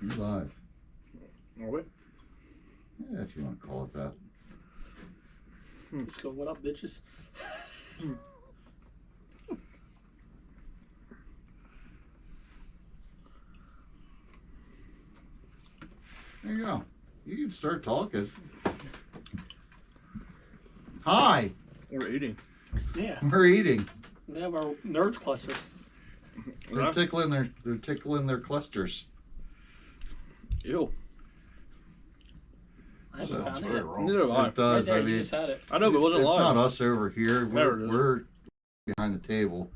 You're live. Are we? Yeah, if you want to call it that. Let's go, what up, bitches? There you go. You can start talking. Hi. We're eating. Yeah. We're eating. We have our nerds clusters. They're tickling their clusters. Ew. I haven't Sounds found it very yet. wrong. Neither have I. It does. Right there, I you mean, just had it. I know, but it wasn't it's live. not us over here. There it is. We're behind the table,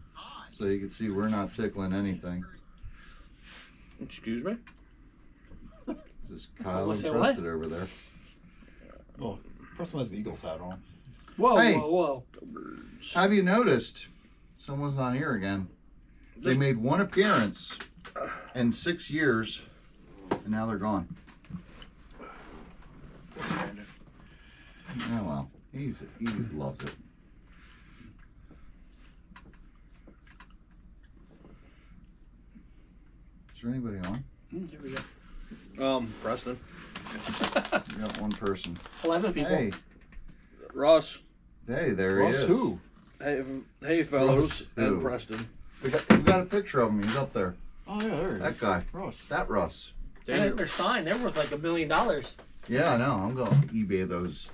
so you can see we're not tickling anything. Excuse me? This is Kyle What's and that, what? Preston over there. Oh, Preston has the Eagles hat on. Whoa, Hey. whoa. Have you noticed someone's not here again? They made one appearance in 6 years, and now they're gone. Oh well, he loves it. Is there anybody on? Here we go. Preston. We got one person. 11 people. Hey, Ross. hey, there Ross he is. who? Hey, fellows. Ross who? And Preston. We got a picture of him. He's up there. Oh yeah, there he That is. guy. Russ. That Russ. And they're signed. They're worth like $1 million. Yeah, I know. I'm going to eBay those.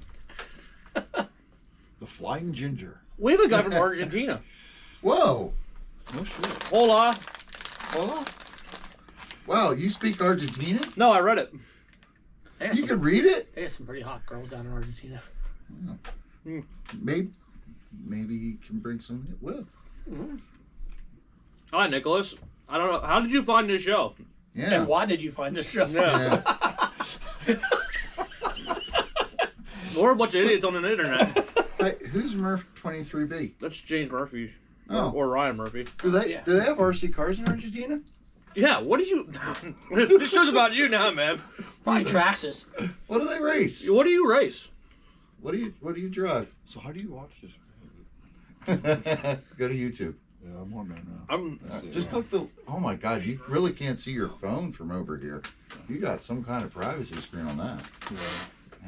The Flying Ginger. We have a guy from Argentina. Whoa! No shit. Hola. Hola. Wow, you speak Argentinian? No, I read it. They got You some, can read it? they got some pretty hot girls down in Argentina. Maybe he can bring some with. Hi, Nicholas. I don't know. How did you find this show? Yeah. And why did you find this show? Yeah. We're a bunch of idiots on the internet. Hey, who's Murph 23B? That's James Murphy. Oh. Or Ryan Murphy. Do they Yeah. have RC cars in Argentina? Yeah, what did you... This show's about you now, man. Probably Traxxas. What do they race? What do you race? What do you drive? So how do you watch this? Go to YouTube. Yeah, I'm on there now. I'm... Just click the. Oh my God! You really can't see your phone from over here. You got some kind of privacy screen on that. Yeah.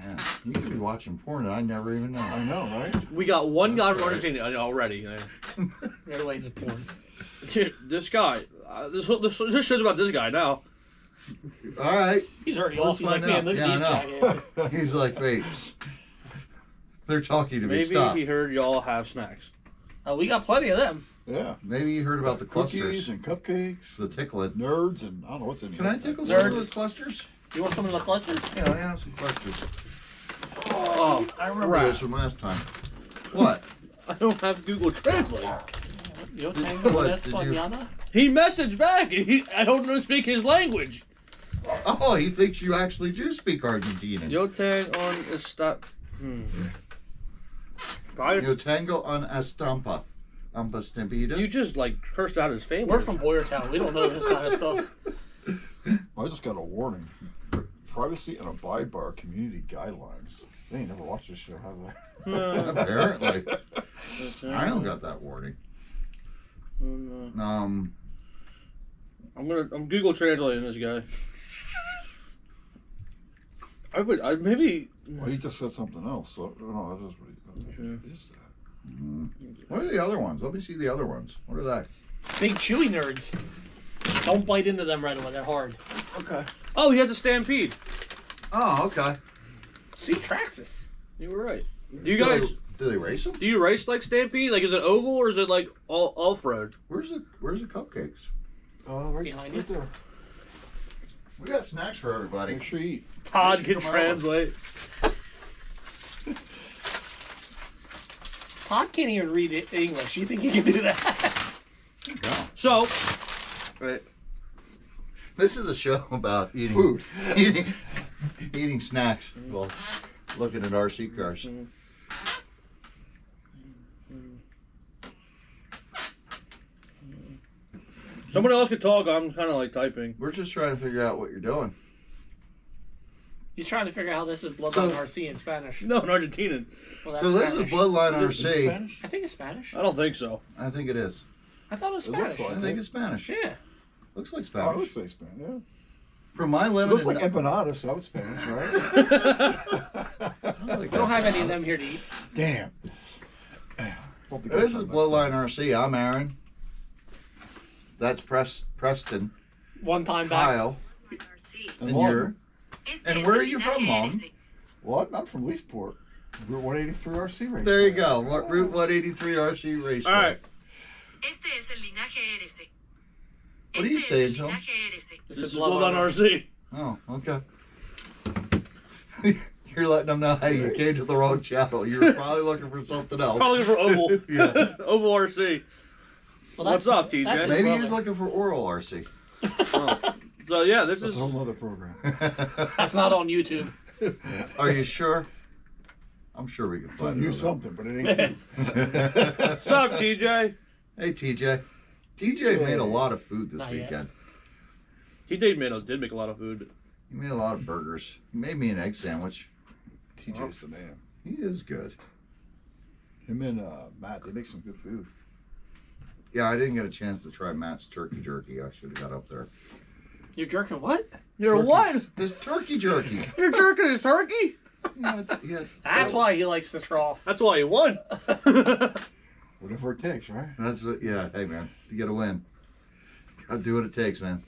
Man, you could be watching porn and I never even know. I know, right? We got one guy That's from right. Argentina already. They're waiting to porn. Dude, this guy... This show's about this guy now. All right. He's already Let's off. He's like, find out. man, look Yeah, at I these know. jackasses. He's like, wait. They're talking to me. Maybe Stop. he heard y'all have snacks. We got plenty of them. Yeah. Maybe you heard about the Cookies clusters. and cupcakes, The tickling. nerds, and I don't know what's in here. Can I tickle some of Nerds. the clusters? You want some of the clusters? Yeah, some clusters. Oh, I remember crap. those from last time. What? I don't have Google Translate. Yo tengo What, una did you- españada? He messaged back. I don't know speak his language. Oh, he thinks you actually do speak Argentinian. Yo tengo on esta... Yo tengo un estampa. Estampida. You just like cursed out his family. We're from Boyertown. We don't know this kind of stuff. Well, I just got a warning. Privacy and abide by our community guidelines. They ain't never watched this show, have they? Apparently. I don't got that warning. I'm Google translating this guy. Maybe. Well, he just said something else. So, no, that is what he is that? What are the other ones? Let me see the other ones. What are they? Big chewy nerds. Don't bite into them right away. They're hard. Okay. Oh, he has a stampede. Oh, okay. See, Traxxas. You were right. Do you guys? Do they race them? Do you race like stampede? Like, is it oval or is it like all off road? Where's the cupcakes? Right Behind right you? there. We got snacks for everybody. Make sure you eat. Todd should can come translate. Todd can't even read English. You think he can do that? Go. So, right. This is a show about eating Food. eating snacks while looking at RC cars. Somebody else could talk. I'm kind of like typing. We're just trying to figure out what you're doing. He's trying to figure out how this is Bloodline So- RC in Spanish. No, in Argentinian. Well, that's So this Spanish. is Bloodline Is it RC. Spanish? I think it's Spanish. I don't think so. I think it is. I thought it was It looks Spanish. like I think it's Spanish. Yeah. Looks like I would Spanish. say Spanish. Yeah. From my It limited. looks like empanada, so it's Spanish, right? We don't have any of them here to eat. Damn. This is Bloodline RC. I'm Aaron. That's Preston. One time back. Kyle. And And Lawton. you're. And where are you from, Mom? What? I'm from Leesport. Route 183 RC race. There you go. Route 183 RC race. All right. What are you saying, Tom? This is Bloodline RC. Oh, okay. You're letting them know, hey, you came to the wrong channel. You were probably looking for something else. Probably for Oval. Yeah. Oval RC. Well, What's up, TJ? that's his Maybe brother. he was looking for oral RC. Oh. So yeah, this That's is a whole other program. That's not on YouTube. Are you sure? I'm sure we can It's on find you it. something, but it ain't cute. what's up, TJ. Hey, TJ. TJ made a lot of food this Not yet. weekend. TJ did make a lot of food. He made a lot of burgers. He made me an egg sandwich. TJ's the man. He is good. Him and Matt, they make some good food. Yeah, I didn't get a chance to try Matt's turkey jerky. I should have got up there. You're jerking what? You're what? This turkey jerky. You're jerking his turkey? Yeah, That's why he likes to trough. That's why he won. Whatever it takes, right? That's what. Yeah, hey man, you get a win. Gotta do what it takes, man.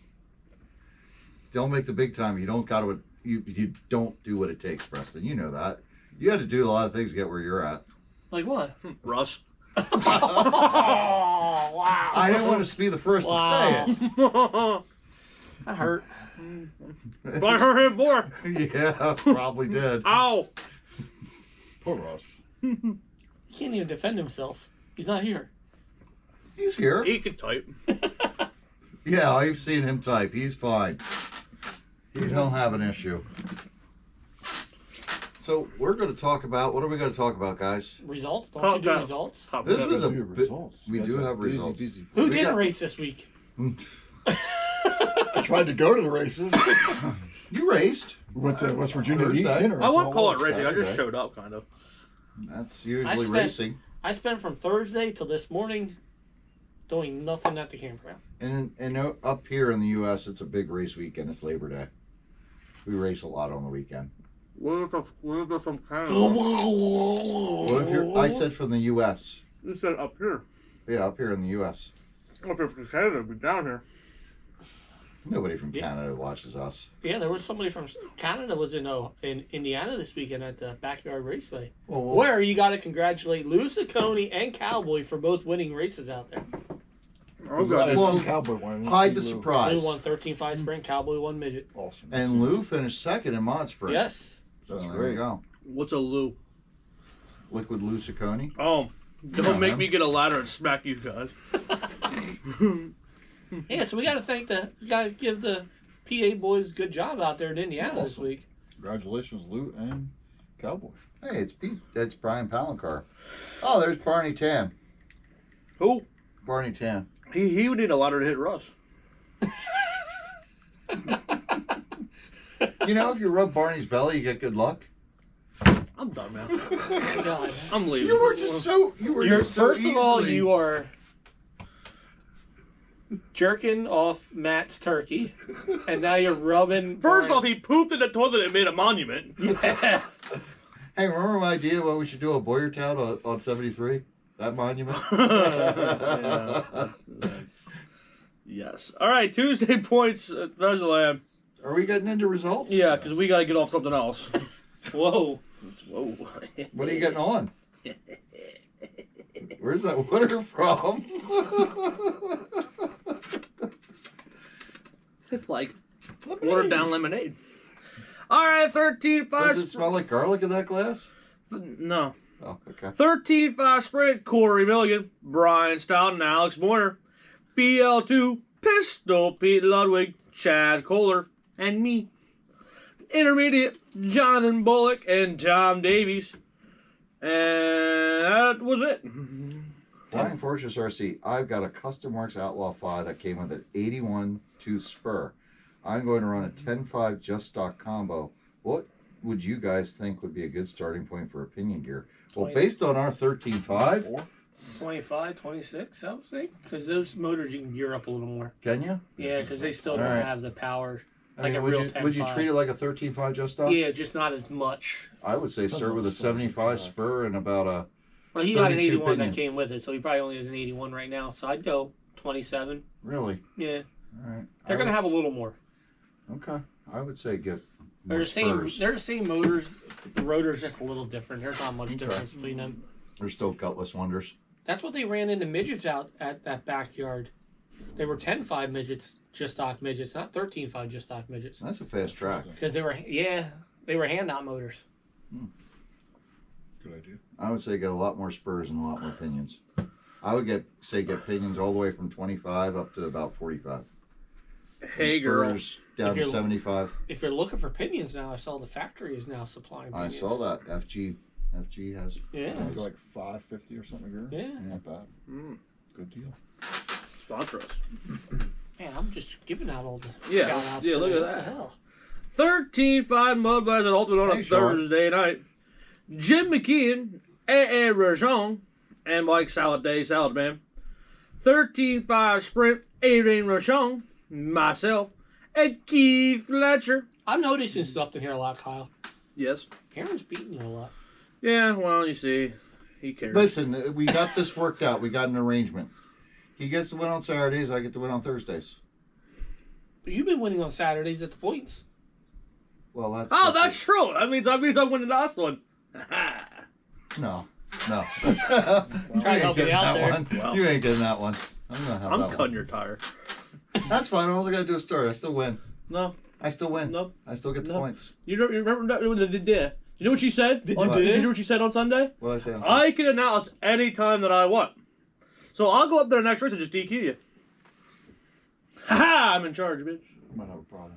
Don't make the big time. You don't gotta. You don't do what it takes, Preston. You know that. You had to do a lot of things to get where you're at. Like what? Russ. Oh, wow. I didn't want to be the first Wow. to say That hurt. But I heard him more. it. Yeah, probably did. Ow. Poor Russ. He can't even defend himself. He's not here. He's here. He can type. Yeah, I've seen him type. He's fine. He don't have an issue. So we're going to talk about, what are we going to talk about, guys? Results? Don't Calm you do down. results? This was a We do bit- results. we That's do a have busy, results. busy- Who We didn't got- race this week? I tried to go to the races. You raced. We went to West Virginia to eat Thursday. dinner. I It's won't all call it over racing. I just Saturday. showed up, kind of. That's usually spent- racing. I spent from Thursday till this morning doing nothing at the campground. And up here in the U.S., it's a big race weekend. It's Labor Day. We race a lot on the weekend. What if from Canada? What if you're? I said from the U.S. You said up here. Yeah, up here in the U.S. Well, if you're from Canada, be down here. Nobody from Yeah. Canada watches us. Yeah, there was somebody from Canada was in Indiana this weekend at the Backyard Raceway. Well, Where you got to congratulate Lou Ciccone and Cowboy for both winning races out there. Glad I Well, seen Cowboy won. I didn't hide see the Lou. surprise. Lou won 13.5 sprint, Cowboy won midget. Awesome. And Lou finished second in Mod Sprint. Yes. That's There great. you go. What's a Lou? Liquid Lou Ciccone. Oh, don't Yeah, make man. me get a ladder and smack you guys. Yeah, so we got to give the PA boys a good job out there in Indiana this week. Congratulations, Lou and Cowboy. Hey, it's Pete. It's Brian Palancar. Oh, there's Barney Tan. Who? Barney Tan. He would need a ladder to hit Russ. You know, if you rub Barney's belly, you get good luck. I'm done, man. God. I'm leaving. You were just so. You were You're, just so first of all, easily- you are jerking off Matt's turkey, and now you're rubbing. First off, he pooped in the toilet and made a monument. yeah. Hey, remember my idea what we should do a Boyertown on 73? That monument? Yeah, that's- yes. All right, Tuesday points at Vesalam. Are we getting into results? Yeah, because we got to get off something else. Whoa. Whoa. What are you getting on? Where's that water from? It's like watered down lemonade. All right, 13-5. Does it smell like garlic in that glass? No. Oh, okay. 13-5 sprint, Corey Milligan, Brian Stout, Alex Moyer. BL2, Pistol, Pete Ludwig, Chad Kohler, and me. Intermediate, Jonathan Bullock and Tom Davies. And that was it. Flying Fortress RC, I've got a Custom Works Outlaw 5 that came with an 81 tooth spur. I'm going to run a 10.5 just stock combo. What would you guys think would be a good starting point for opinion gear? Well, 20. based on our 13.5, 25, 26, I would think. Because those motors you can gear up a little more. can you? Yeah, because they still All don't right. have the power. Like a would real you 10.5. would you treat it like a 13.5 just stock? Yeah, just not as much. I would say start with a 75 spur and about a. Well, he got an 32 81 pinion. that came with it, so he probably only has an 81 right now. So I'd go 27. Really? Yeah, All right. they're gonna have a little more. Okay. I would say get They're more the same. spurs. They're the same motors. The rotor's just a little different. There's not much difference between them. They're still gutless wonders. That's what they ran into midgets out at that backyard. They were 10.5 midgets, just stock midgets, not 13.5 just stock midgets. That's a fast track. Because they were handout motors. Good idea. I would say get a lot more spurs and a lot more pinions. I would get pinions all the way from 25 up to about 45. Hey, And girl. spurs down to If you're- 75. If you're looking for pinions now, I saw the factory is now supplying I pinions. saw that. FG has. Yeah. Go like 550 or something a year. Yeah. Not bad. Good deal. Sponsor us. Man, I'm just giving out all the Yeah, shout-outs yeah, look today. at What that. the hell? 13.5 Mudblasts at Ultimate on a Hey, Sean. Thursday night. Jim McKeon, A.A. Rajon, and Mike Salad Salad Man. 13.5 Sprint, Adrian Rochon, myself, and Keith Fletcher. I'm noticing something here a lot, Kyle. Yes. Aaron's beating you a lot. Yeah, well, you see, he cares. Listen, we got this worked out. We got an arrangement. He gets to win on Saturdays. I get to win on Thursdays. But you've been winning on Saturdays at the points. Well, that's. Oh, that's true. That means I'm winning the last one. No. You Try to ain't help me getting out that there. one. Well. You ain't getting that one. I'm gonna have I'm that cutting one. your tire. That's fine. All I gotta do is start. I still win. No, I still win. no. I still get the No. points. You remember that? You know what she said? Did what? you hear what she said on Sunday? What did I say on Sunday? I can announce any time that I want. So I'll go up there next race and just DQ you. Ha! I'm in charge, bitch. Might have a problem.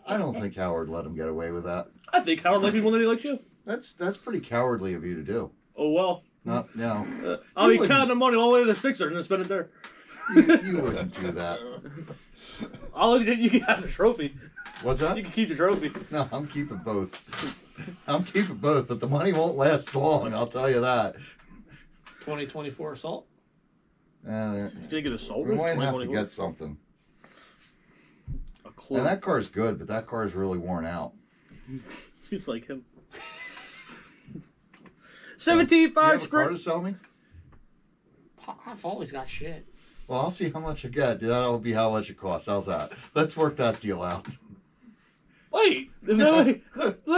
I don't think Howard let him get away with that. I think Howard likes me more than he likes you. That's pretty cowardly of you to do. Oh well. No. I'll be wouldn't. counting the money all the way to the Sixer and then spend it there. You wouldn't do that. I'll let you can have the trophy. What's that? You can keep the trophy. No, I'm keeping both. But the money won't last long, I'll tell you that. 2024 assault. Uh, You didn't get a soul. we might have to get something. a clue. And that car's good, but that car's really worn out. He's like him. Do you 17.5 have a car to sprint. sell me? I've always got shit. Well, I'll see how much I get. That'll be how much it costs. How's that? Let's work that deal out. Wait, let me win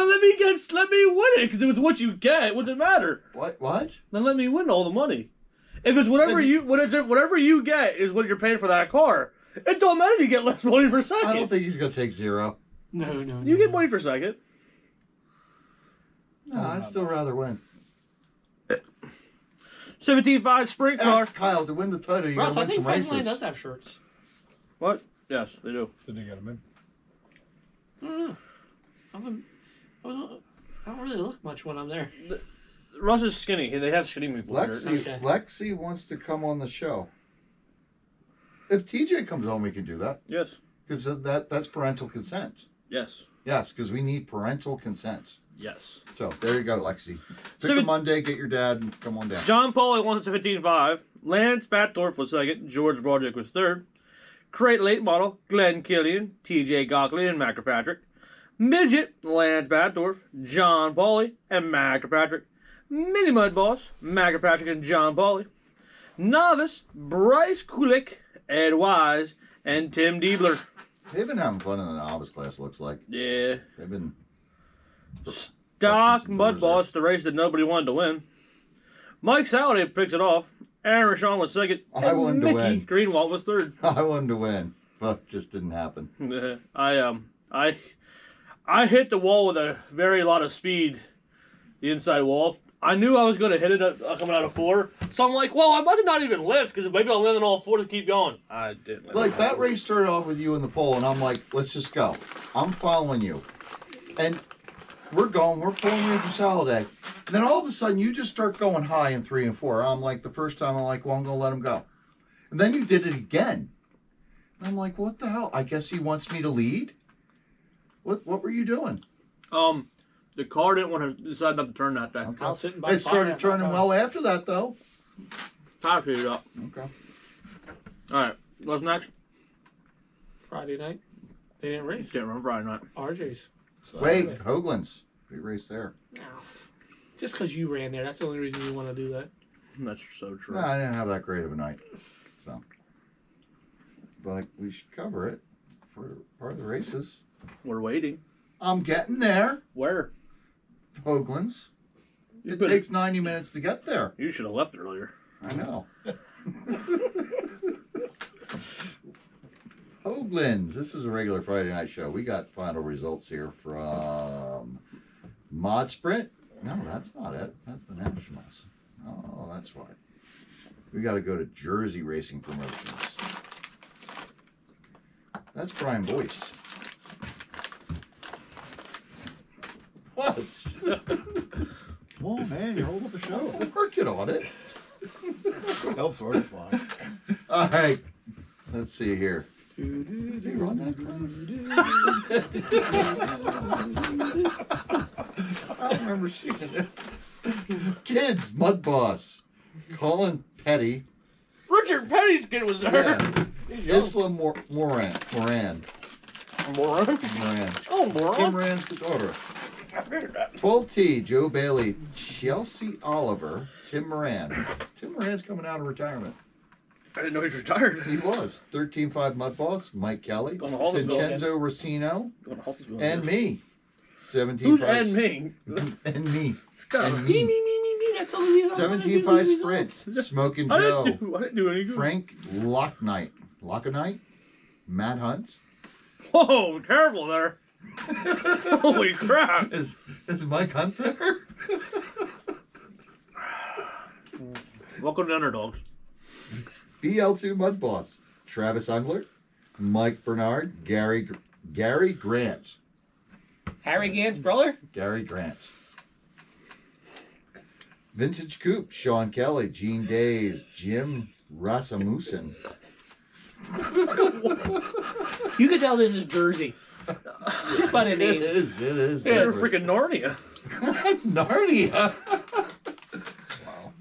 it because it was what you get. What does it matter? What? Then let me win all the money. If it's whatever you get is what you're paying for that car. It don't matter if you get less money for second. I don't think he's gonna take zero. No. You get money for second. No, I'd still rather win. 17.5 sprint car. Kyle, to win the title, you Ross, gotta I win think some Friends Line races. does have shirts. What? Yes, they do. Did they get him in? I don't know. I don't really look much when I'm there. Russ is skinny. They have skinny people here. Okay. Lexi wants to come on the show. If TJ comes on, we can do that. Yes. Because that's parental consent. Yes. Yes, because we need parental consent. Yes. So there you go, Lexi. Pick Seven- a Monday, get your dad, and come on down. John Pauly won 17.5. Lance Batdorf was second. George Broderick was third. Crate late model, Glenn Killian, TJ Gockley, and Mac Patrick. Midget, Lance Batdorf, John Pauly, and Mac Patrick. Mini Mud Boss, Mac Patrick and John Pauly. Novice, Bryce Kulik, Ed Wise, and Tim Diebler. They've been having fun in the novice class, looks like. Yeah. They've been... Stock some Mud doors Boss, the race that nobody wanted to win. Mike Saladin picks it off. Aaron Rashawn was second. I and wanted to Mickey win. Greenwald was third. I wanted to win, but it just didn't happen. I hit the wall with a very lot of speed, the inside wall. I knew I was going to hit it coming out of 4, so I'm like, well, I might not even lift because maybe I'll land on all 4 to keep going. I didn't. Like, that race started off with you in the pole, and I'm like, let's just go. I'm following you. And we're going, we're pulling you from Saladay. And then all of a sudden, you just start going high in 3 and 4. I'm like, the first time, I'm like, well, I'm going to let him go. And then you did it again. And I'm like, what the hell? I guess he wants me to lead? What were you doing? The car didn't want to decide not to turn that day. Okay. I was sitting by It started turning well after that, though. Tire heated up. Okay. All right, what's next? Friday night. They didn't race. Can't remember, probably not. RJ's. Wait, Hoagland's. Big race there. No. Just because you ran there, that's the only reason you want to do that. That's so true. No, I didn't have that great of a night. So, but we should cover it for part of the races. We're waiting. I'm getting there. Where? Hoagland's. You've It been- takes 90 minutes to get there. You should have left earlier. I know. Hoagland's. This was a regular Friday night show. We got final results here from Mod Sprint. No, that's not it. That's the Nationals. Oh, that's why. We got to go to Jersey Racing Promotions. That's Brian Boyce. What? Come on, man, you're holding up the show. We're working on it. Helps already fine. All right. Let's see here. Did they run that class? I don't remember seeing it. Kids, Mud Boss. Colin Petty. Richard Petty's kid was there. Yeah. He's young. Isla Moran. Moron? Moran. Oh, Tim moron. Moran's the daughter. I figured that. 12T, Joe Bailey, Chelsea Oliver, Tim Moran. Tim Moran's coming out of retirement. I didn't know he was retired. He was. 13.5 Mud Boss, Mike Kelly, Going to Haltonville Vincenzo Racino, Going to Haltonville and again. me. 17.5. Who's and me? And me. God, And Me. me. That's the only reason I wanna do 17.5 these Sprint, results. Smoking I Joe, didn't do any good. Frank Locknight, Matt Hunt. Whoa, careful there. Holy crap. Is Mike Hunt there? Welcome to Underdogs. BL2 Mud Boss, Travis Ungler, Mike Bernard, Gary Grant. Harry Gant's brother? Gary Grant. Vintage Coupe, Sean Kelly, Gene Days, Jim Rasmussen. You can tell this is Jersey. Just by the It name. is. Yeah, different. freaking Narnia. Narnia. Wow.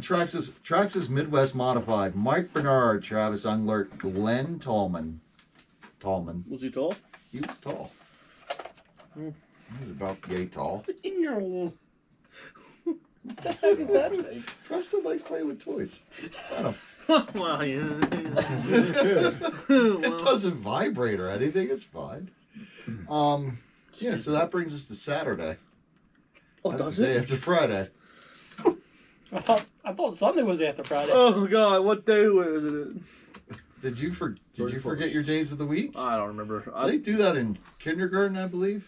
Traxxas Midwest Modified, Mike Bernard, Travis Unglert, Glenn Tallman. Was he tall? He was tall. He was about yay tall. What the heck is that thing? Preston likes playing with toys. I don't. Well, yeah. It Well, doesn't vibrate or anything. It's fine. Yeah. So that brings us to Saturday. oh, That's does the day it? after Friday. I thought Sunday was after Friday. Oh, God, what day was it? Did you 31st. forget your days of the week? I don't remember. They do that in kindergarten, I believe.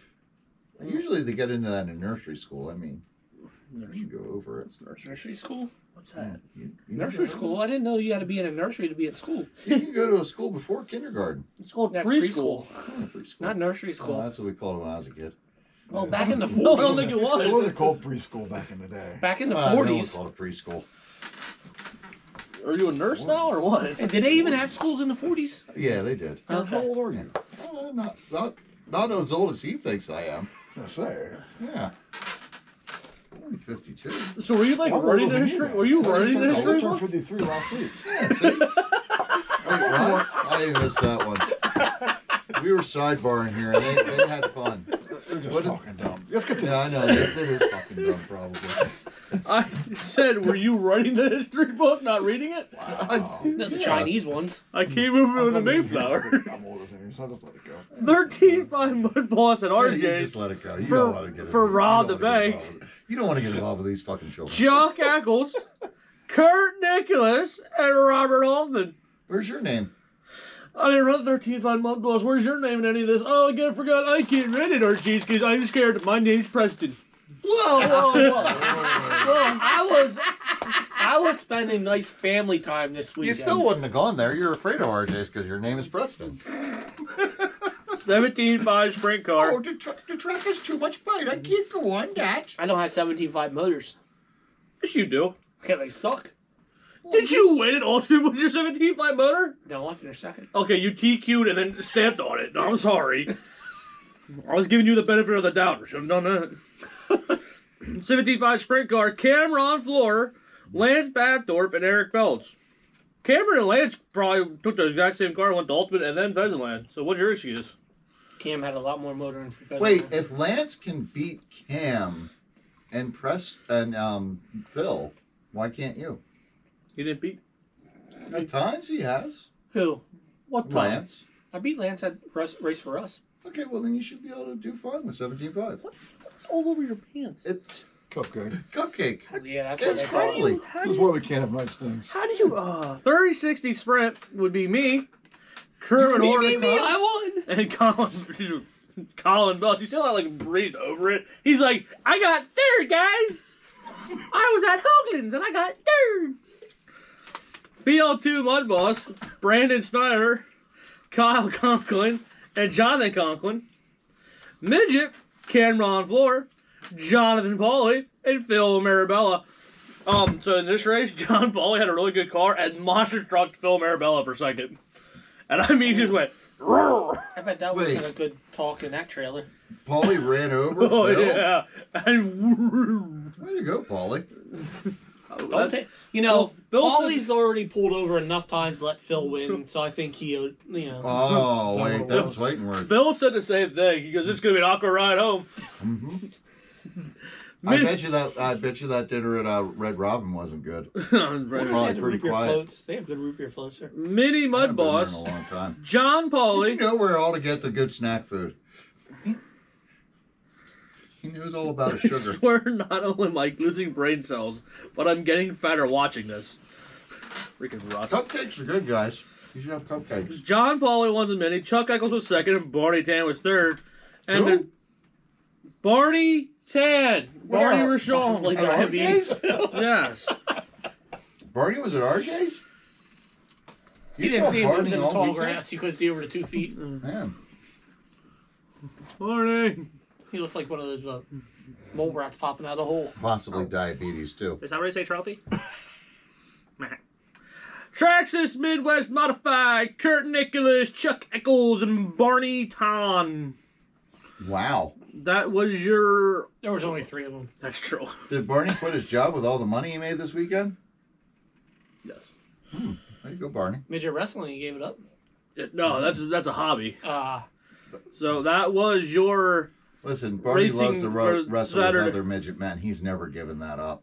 Usually they get into that in nursery school. I mean, you can go over it. Nursery school? What's that? You Nursery go- school? I didn't know you had to be in a nursery to be at school. You can go to a school before kindergarten. It's called That's preschool. Oh, preschool. Not nursery Oh, school. that's what we called it when I was a kid. Well, back in the 40s. No, I don't think it It was. wasn't called preschool back in the day. Back in the No one 40s. called it preschool. Are you a nurse now or what? And did they even have schools in the 40s? Yeah, they did. How Okay. old are you? Not as old as he thinks I am. I say. Yeah. Only 52. So were you like I'm running older the than history? you. Were you running the I history just turned book? 53 last week. Yeah, see? Wait, what? I missed that one. We were sidebarring here and they had fun. They're just What did- talking dumb. Let's get to Yeah, I know. That is fucking dumb, probably. I said, were you running the history book, not reading it? The Chinese ones. I came over on the I'm older than you. Mayflower. I'm older than you, so I'll just let it go. 13.5 Mud Boss at Yeah, you RJ. just let it go. You For- don't want to get for involved. Rob You the don't wanna get Bank. involved with it. You don't want to get involved with these fucking children. Jock Ackles, Kurt Nicholas, and Robert Hoffman. Where's your name? I didn't run 13.5 Mud Boss. Where's your name in any of this? Oh, again, I forgot I can't read it, RJ's, because I'm scared. My name's Preston. Whoa, whoa, whoa. Whoa, I was spending nice family time this weekend. You still wouldn't have gone there. You're afraid of RJ's because your name is Preston. 17.5 sprint car. the track has too much bite. I can't go on that. I don't have 17.5 motors. Yes, you do. Yeah, they suck. Did you win it all with your 17.5 motor? No, I finished second. Okay, you TQ'd and then stamped on it. No, I'm sorry. I was giving you the benefit of the doubt. Should have done that. 17.5 sprint car, Cameron Floor, Lance Batdorf, and Eric Belts. Cameron and Lance probably took the exact same car, went to Ultimate, and then Pheasantland. So what's your excuse? Cam had a lot more motor in for Wait, if Lance can beat Cam and Phil, why can't you? He didn't beat At times he has. Who? What time? Lance. I beat Lance at race for us. Okay, well then you should be able to do fine with 17.5. What's all over your pants? It's Cupcake. cupcake. Yeah, that's It's what I Harley. This is why we can't have nice things. How do you 30-60 sprint would be me, Kermit Horton, I won. and Colin Belch. He still like breezed over it. He's like, I got third, guys. I was at Hoagland's and I got third. BL2 Mud Boss, Brandon Snyder, Kyle Conklin, and Jonathan Conklin. Midget, Cameron Floor, Jonathan Pauly, and Phil Marabella. So in this race, John Pauly had a really good car and monster trucked Phil Marabella for second. And I mean, he just went, roar. I bet that Wait. wasn't a good talk in that trailer. Paulie ran over Oh, Phil. yeah. And Way to go, Paulie. Don't take. You know, Bill said- Paulie's already pulled over enough times to let Phil win, so I think he, you know. Oh, wait, that was fighting words. Bill said the same thing. He goes, it's going to be an awkward ride home. I bet you that dinner at Red Robin wasn't good. They Probably have the pretty root beer quiet. floats. They have good root beer floats, sir. Mini I Mud haven't been there Boss, in a long time. John You Pauly. know where all to get the good snack food. He knows all about I his sugar. swear, not only am I losing brain cells, but I'm getting fatter watching this. Freaking Russ. Cupcakes are good, guys. You should have cupcakes. John Pauly won the mini. Chuck Eccles was second, and Barney Tan was third. And Who? then Barney Tan, Barney Possibly Rashon. At diabetes. RJ's? Yes. Barney was at RJ's? You didn't saw see him. He was Barney in the all tall weekend? grass. You couldn't see over the 2 feet. Man. Barney. He looked like one of those mole rats popping out of the hole. Possibly diabetes, too. Is that what I say, trophy? Traxxas Midwest Modified, Kurt Nicholas, Chuck Eccles, and Barney Tan. Wow. That was your... There was only 3 of them. That's true. Did Barney quit his job with all the money he made this weekend? Yes. There you go, Barney. Midget wrestling, he gave it up. No, that's a hobby. Ah, So that was your... Listen, Barney Racing loves to for wrestle Saturday. with other midget men. He's never given that up.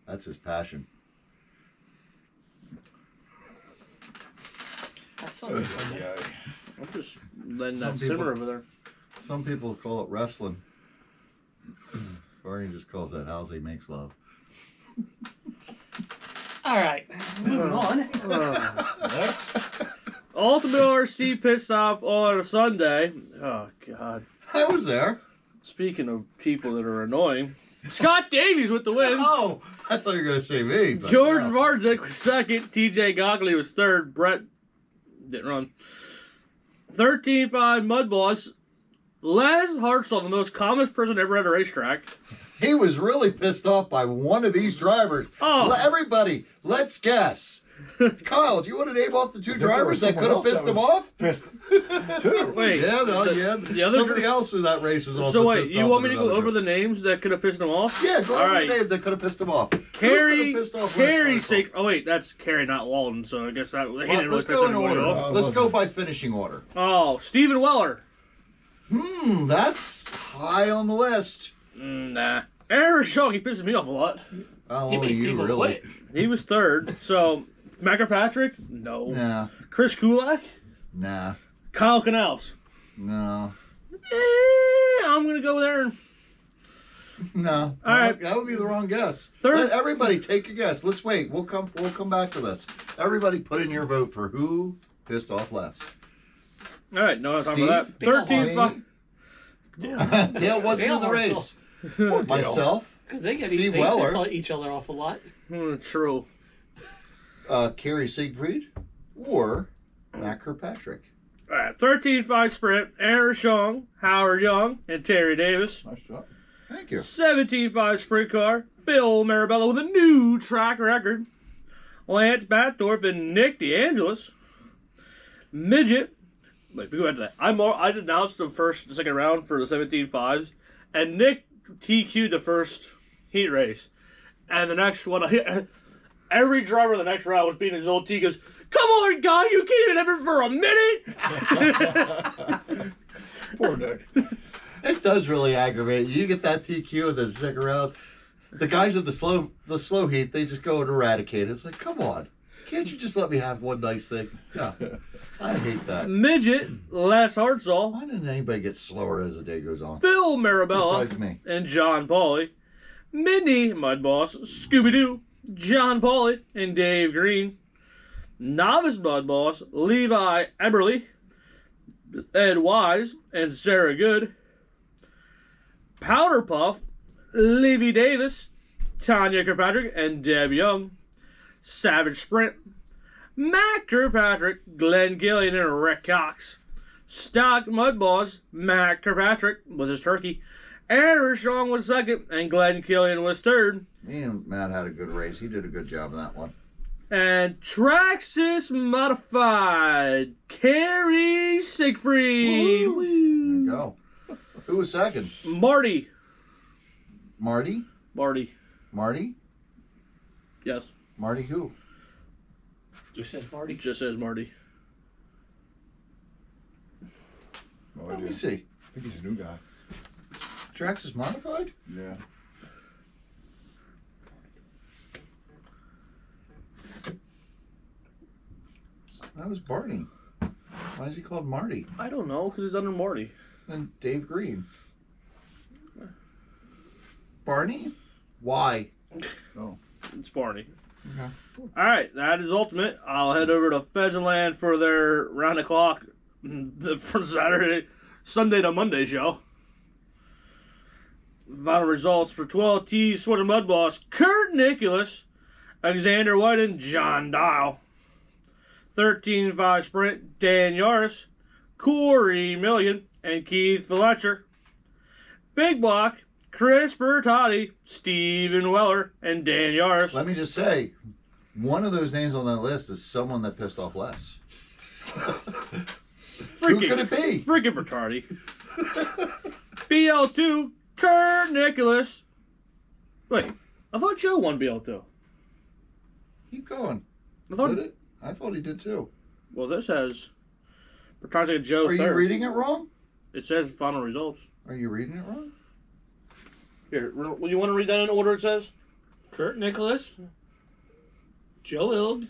That's his passion. that's something. Yeah. I'm just letting Some that people- simmer over there. Some people call it wrestling. Barney just calls that house he makes love. All right, moving on. Ultimate RC pit stop on a Sunday. Oh, God. I was there. Speaking of people that are annoying, Scott Davies with the win. Oh, I thought you were going to say me. But George no. Varzik was second. TJ Gockley was third. Brett didn't run. 13.5 Mud Boss. Les Hartzell, the most calmest person ever at a racetrack. He was really pissed off by one of these drivers. Oh. Everybody, let's guess. Kyle, do you want to name off the 2 think there drivers was that could have someone else pissed that him was off? Pissed. Two. Wait. Yeah, the other somebody else with that race was also So wait, pissed you off want at me to go another over driver. the names that could have pissed him off? Yeah, go All over right. the names that could have pissed him off. Carrie, Who could have pissed off Les Carrie, Hartzell? oh wait, that's Carrie, not Walden. So I guess that he didn't really Let's piss go in anybody order. off. Let's go by finishing order. Oh, Stephen Weller. That's high on the list. Nah. Aaron Shaw, he pisses me off a lot. Oh, He only makes you people really. quit. He was third. So Patrick, no. Nah, Chris Kulak, nah, Kyle Canals. no, I'm gonna go there. no. All right. That would be the wrong guess. Third- Let everybody take a guess. Let's wait. We'll come back to this. Everybody put in your vote for who pissed off less. All right, no time for Steve? that. Dale 13.5. Dale wasn't in the Dale race. Dale. Myself, Because they get Steve they Weller. piss each other off a lot. True. Carrie Siegfried, or Matt Kirkpatrick. All right, 13.5 sprint. Aaron Shaw, Howard Young, and Terry Davis. Nice job. Thank you. 17.5 sprint car. Bill Marabella with a new track record. Lance Batdorf and Nick DeAngelis. Midget. Wait, we go back to that. I announced the second round for the 17.5s, and Nick TQ'd the first heat race. And the next one, every driver in the next round was beating his old T. Goes, Come on, guy, you can't even have it for a minute. Poor Nick. It does really aggravate you. You get that TQ and then stick around. The guys at the slow heat, they just go and eradicate it. It's like, come on. Can't you just let me have one nice thing? Yeah. I hate that. Midget, Les Hartzell, Why didn't anybody get slower as the day goes on? Phil Marabella, Besides me. and John Pauly. Midney, Mud Boss, Scooby-Doo, John Pauly, and Dave Green. Novice Mud Boss, Levi Eberly, Ed Wise, and Sarah Good. Powder Puff, Levy Davis, Tanya Kirkpatrick, and Deb Young. Savage Sprint, Matt Kirkpatrick, Glenn Gillian, and Rick Cox. Stock Mud Boss, Matt Kirkpatrick with his turkey. Aaron Strong was second, and Glenn Killian was third. Me and Matt had a good race. He did a good job in that one. And Traxxas Modified, Carrie Siegfried. There you go. Who was second? Marty. Marty? Marty. Marty? Yes. Marty who? Just says Marty. It just says Marty. No Let idea. me see. I think he's a new guy. Trax is modified? Yeah. That was Barney. Why is he called Marty? I don't know, because it's under Marty. And Dave Green. Barney? Why? Oh. It's Barney. Okay. All right, that is ultimate. I'll head over to Pheasantland for their round the clock for Sunday to Monday show. Final results for 12T Sword and Mud Boss: Kurt Nicholas, Alexander White, and John Dial. 13-5 Sprint: Dan Yaris, Corey Milligan, and Keith Fletcher. Big Block: Chris Bertotti, Steven Weller, and Dan Yaris. Let me just say, one of those names on that list is someone that pissed off Les. Who could it be? Freaking Bertardi. BL2, Kurt Nicholas. Wait, I thought Joe won BL2. Keep going. I thought, Did it? I thought he did too. well, this has Bertardi and Joe Are third. you reading it wrong? It says final results. Are you reading it wrong? Here, you want to read that in order it says? Kurt Nicholas, Joe Ilg,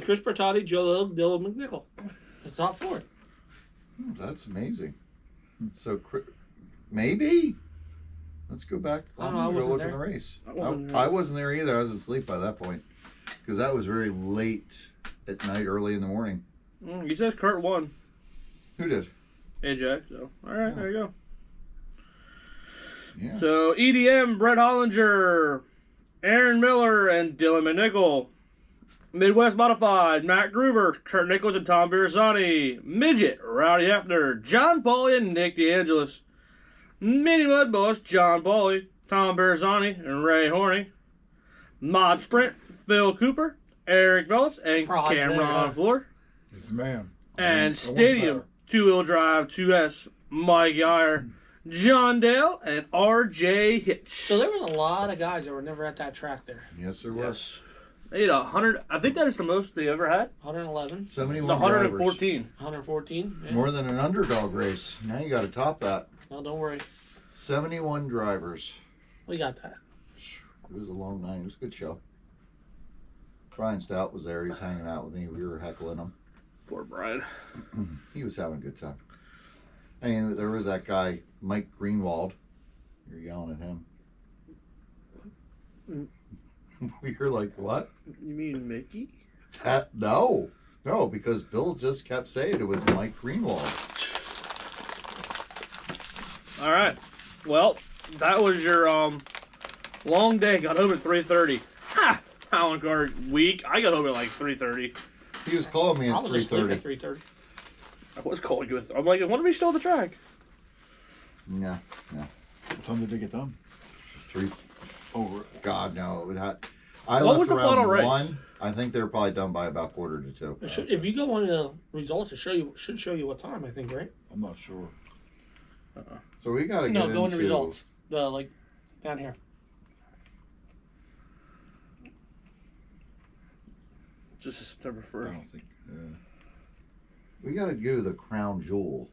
Chris Bertotti, Joe Ilg, Dylan McNichol. The top four. That's amazing. So, maybe? Let's go back. I I'm don't know, I going to go wasn't look at there. the race. wasn't I wasn't there either. I was asleep by that point. Because that was very late at night, early in the morning. He says Kurt won. Who did? AJ, so. All right, there you go. Yeah. So, EDM, Brett Hollinger, Aaron Miller, and Dylan McNichol. Midwest Modified, Matt Groover, Kurt Nichols, and Tom Birzani. Midget, Rowdy Hefner, John Pauly, and Nick DeAngelis. Mini Mud Boss, John Pauly, Tom Birzani, and Ray Horney. Mod Sprint, Phil Cooper, Eric Bellis, and Surprise Cameron there. Floor. He's the man. And I Stadium, want Two-Wheel Drive 2S, Mike Geyer, John Dale, and RJ Hitch. So there was a lot of guys that were never at that track there. Yes, there was. Yes. They had 100. I think that is the most they ever had. 111, 71 The drivers. 114. 114. Yeah. More than an underdog race. Now you got to top that. No, don't worry. 71 drivers. We got that. It was a long night. It was a good show. Brian Stout was there. He was hanging out with me. We were heckling him. Poor Brian. He was having a good time. And there was that guy, Mike Greenwald. You're yelling at him. We were like, what? You mean Mickey? No, because Bill just kept saying it was Mike Greenwald. All right. Well, that was your long day. Got home at 3:30. Ha! Alan Card week. I got home at like 3:30. He was calling me I at was asleep 3:30. at 3:30. I was calling you. I'm like, when are we still at the track? Yeah, What time did they get done? 3. Oh, God no, it had. I What was left the around final race? 1. I think they were probably done by about 1:45. If you go on the results, it should show you what time, I think, right? I'm not sure. So we got to get No, into. go into results. The down here. Just September I 1st. don't think. Yeah. We got to do the Crown Jewel.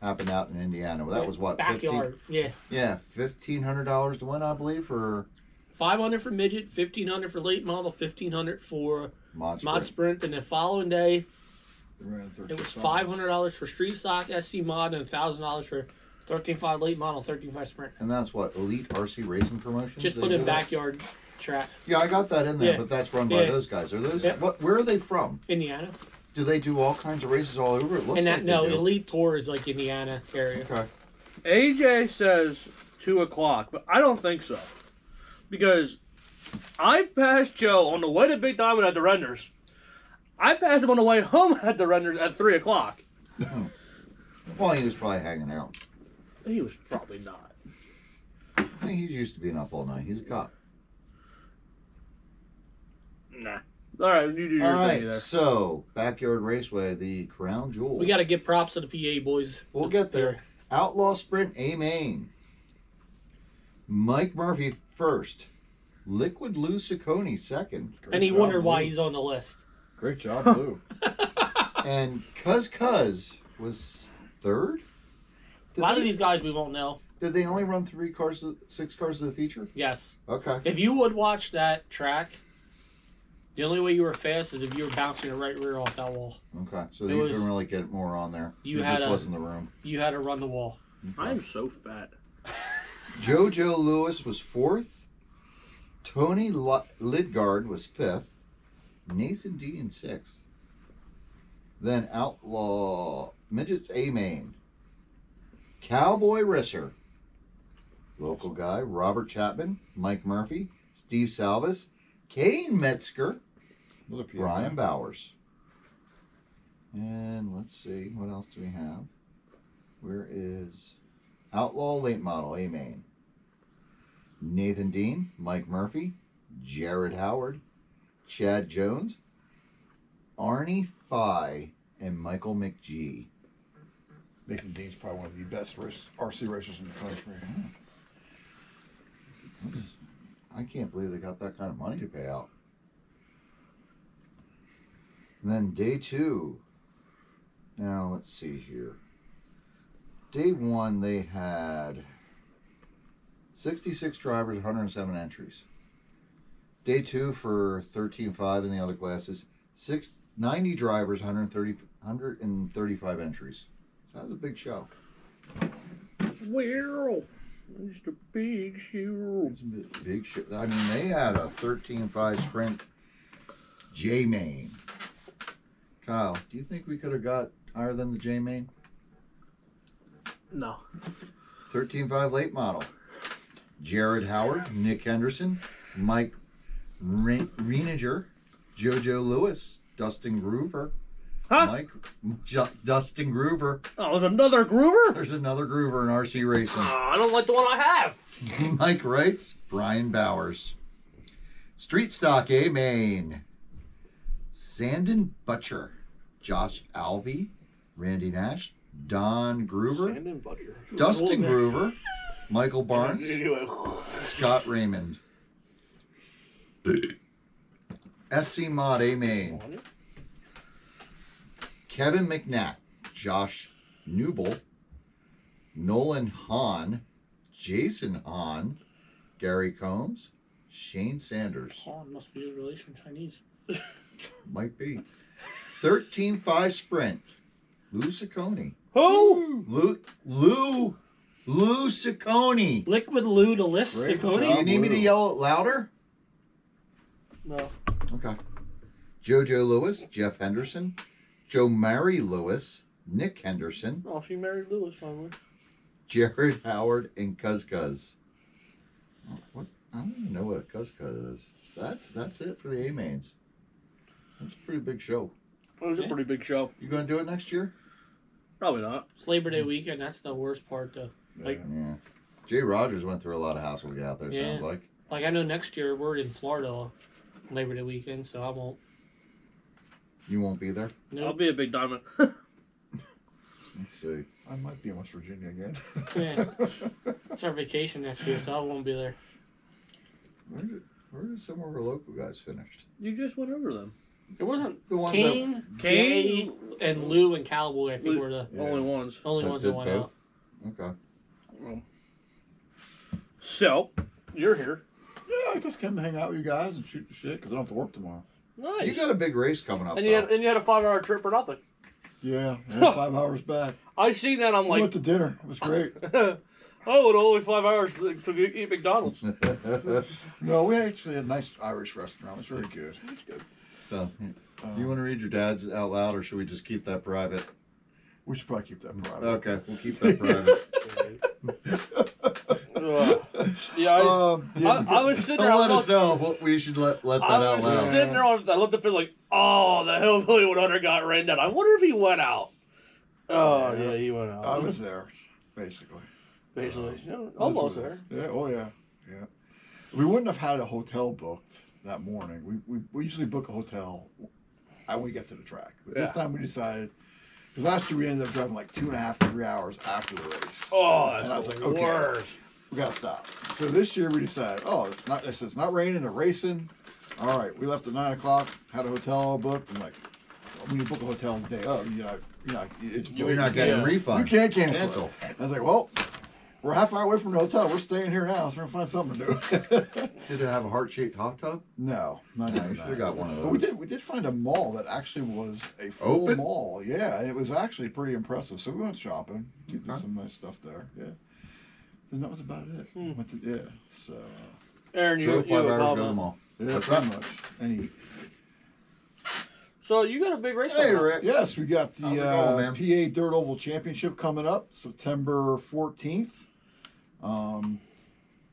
Happened out in Indiana. Well, that was what, backyard. Yeah, $1,500 to win, I believe, for $500 for midget, $1,500 for late model, $1,500 for Mod mod Sprint. sprint, and the following day They ran it was 13 $500 for street stock SC mod and $1,000 for 13.5 late model, 13.5 sprint. And that's what, Elite RC Racing Promotions? Just They put do in that? backyard track, Yeah, I got that in there, Yeah. but that's run by Yeah. those guys. Are those? Yep. What? Where are they from? Indiana. Do they do all kinds of races all over? It looks And that like no, they do. Elite Tour is like Indiana area. Okay. AJ says 2 o'clock, but I don't think so. Because I passed Joe on the way to Big Diamond at the Renders. I passed him on the way home at the Renders at 3 o'clock. Well, he was probably hanging out. He was probably not. I think he's used to being up all night. He's a cop. Nah. All right, you do your All thing right, there. so Backyard Raceway, the Crown Jewel. We got to give props to the PA boys. We'll get there. Outlaw Sprint A Main. Mike Murphy first. Liquid Lou Ciccone second. And he job, wondered why Lou. he's on the list. Great job, Lou. And Cuz was third. A lot of these guys we won't know. Did they only run 6 cars of the feature? Yes. Okay. If you would watch that track, the only way you were fast is if you were bouncing the right rear off that wall. Okay. So It you was- couldn't really get more on there. You There had just a- wasn't the room. You had to run the wall. I am so fat. JoJo Lewis was fourth. Tony Lidgard was fifth. Nathan Dean sixth. Then Outlaw Midgets A Main. Cowboy Risser. Local guy Robert Chapman, Mike Murphy, Steve Salvis, Kane Metzger, Another PA. Brian Bowers. And let's see, what else do we have? Where is Outlaw Late Model A Main? Nathan Dean, Mike Murphy, Jared Howard, Chad Jones, Arnie Fye, and Michael McGee. Nathan Dean's probably one of the best RC racers in the country. I can't believe they got that kind of money to pay out. And then day 2. Now let's see here. Day 1 they had 66 drivers, 107 entries. Day 2 for 13.5 in the other classes, 90 drivers, 135 entries. So that was a big show. Well, it's a big show. It's a big show. I mean, they had a 13.5 sprint J-Main. Kyle, do you think we could have got higher than the J-Main? No. 13.5 late model. Jared Howard, Nick Henderson, Mike Reiniger, JoJo Lewis, Dustin Groover, Huh? Dustin Groover. Oh, there's another Groover? There's another Groover in RC racing. Oh, I don't like the one I have. Mike Wrights, Brian Bowers. Street Stock A Main. Sandon Butcher, Josh Alvey, Randy Nash, Don Groover, Sandon Butcher. Dustin Groover, Michael Barnes, Anyway. Scott Raymond. SC Mod A Main. Kevin McNatt, Josh Newble, Nolan Hahn, Jason Hahn, Gary Combs, Shane Sanders. Oh, must be his relation Chinese. Might be. 13.5 sprint. Lou Ciccone. Who? Lou Ciccone. Liquid Lou to list Great Do Ciccone. you need me to yell it louder? No. Okay. JoJo Lewis, Jeff Henderson, Joe Mary Lewis, Nick Henderson, Oh, she married Lewis finally. Jared Howard, and Cuz. What? I don't even know what a Cuz is. So that's it for the A mains. That's a pretty big show. It was a Yeah. pretty big show. You gonna do it next year? Probably not. It's Labor Day weekend. That's the worst part, though. Like, Yeah. Jay Rogers went through a lot of hassle to get out there. Yeah. Sounds like. like I know next year we're in Florida on Labor Day weekend, so I won't. You won't be there. I'll Nope. be a big diamond. Let's see. I might be in West Virginia again. Yeah. It's our vacation next year, so I won't be there. Where did some of our local guys finished? You just went over them. It wasn't The ones King, Jay, and Lou and Cowboy. I think were the Yeah. Only ones. only That ones that did went both? out. Okay. So, you're here. Yeah, I just came to hang out with you guys and shoot the shit because I don't have to work tomorrow. Nice. You got a big race coming up. and though. you had a 5-hour trip for nothing. Yeah, and 5 hours back. I seen that. I'm We like, went to dinner. It was great. oh, it only 5 hours to eat McDonald's. No, we actually had a nice Irish restaurant. It was very good. That's good. So, do you want to read your dad's out loud, or should we just keep that private? We should probably keep that private. Okay, we'll keep that private. Yeah, I was sitting there. Don't I let us looked- know what we should let that I out was loud. sitting there. I looked up and like, oh, the Hillbilly 100 got rained out. I wonder if he went out. Oh yeah, he went out. I was there, basically. Basically, yeah, It is almost what it there. is. Yeah, oh yeah, yeah. We wouldn't have had a hotel booked that morning. We usually book a hotel when we get to the track. But this Yeah. time we decided, because last year we ended up driving like 2.5 to 3 hours after the race. Oh, And I that's was the like, okay. worst. We gotta stop. So this year we decided, it's not raining or racing. All right, we left at 9 o'clock, had a hotel all booked. I'm like, when you book a hotel the day of, you're not getting a You refund. can't cancel. Cancel. I was like, well, we're half hour away from the hotel. We're staying here now, so we're gonna find something to do. Did it have a heart-shaped hot tub? No, not No, even you should that. have got one of But those. we did find a mall that actually was a full Open? mall. Yeah, and it was actually pretty impressive. So we went shopping, did Okay. some nice stuff there. Yeah. Then that was about it. Went to, yeah. So Aaron, you Drove you 5 have a hours, go to the comment. mall. yeah, That's pretty right. much. And eat. So you got a big race Hey, coming up. Rick. Yes, we got How's it the going, man? PA Dirt Oval Championship coming up September 14th.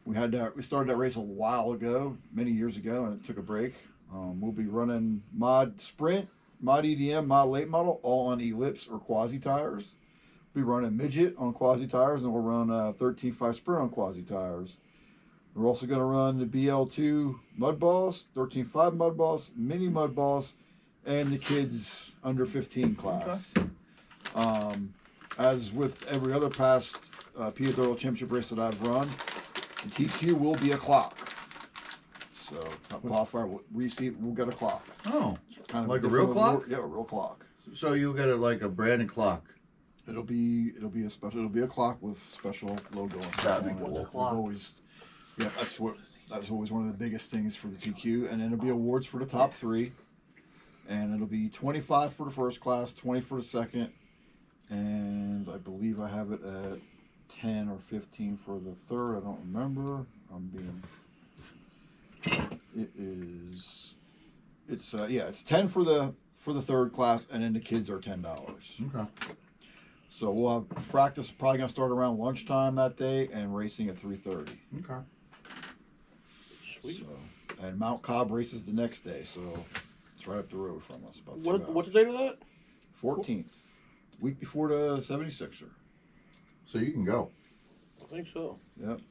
We started that race a while ago, many years ago, and it took a break. We'll be running mod sprint, mod EDM, mod late model, all on ellipse or quasi tires. We'll be running midget on quasi tires, and we'll run 13.5 sprint on quasi tires. We're also going to run the BL2 mud balls, 13.5 mud balls, mini mud balls, and the kids under 15 class. As with every other past PA Dirt Oval Championship race that I've run, the TQ will be a clock. So qualifier will receive. We'll get a clock. Oh, Kind of Like a different real clock? award. Yeah, a real clock. so you'll get like a branded clock. It'll be a clock with special logo and stuff That'd be on it. cool. We've always, yeah, that's always one of the biggest things for the TQ, and then it'll be awards for the top 3, and it'll be 25 for the first class, 20 for the second, and I believe I have it at 10 or 15 for the third. I don't remember. It's 10 for the third class, and then the kids are $10. Okay. So we'll have practice probably gonna start around lunchtime that day, and racing at 3:30. Okay. Sweet. So, and Mount Cobb races the next day, so it's right up the road from us. About 2 hours. What's the date of that? 14th, week before the 76er. So you can go. I think so. Yep.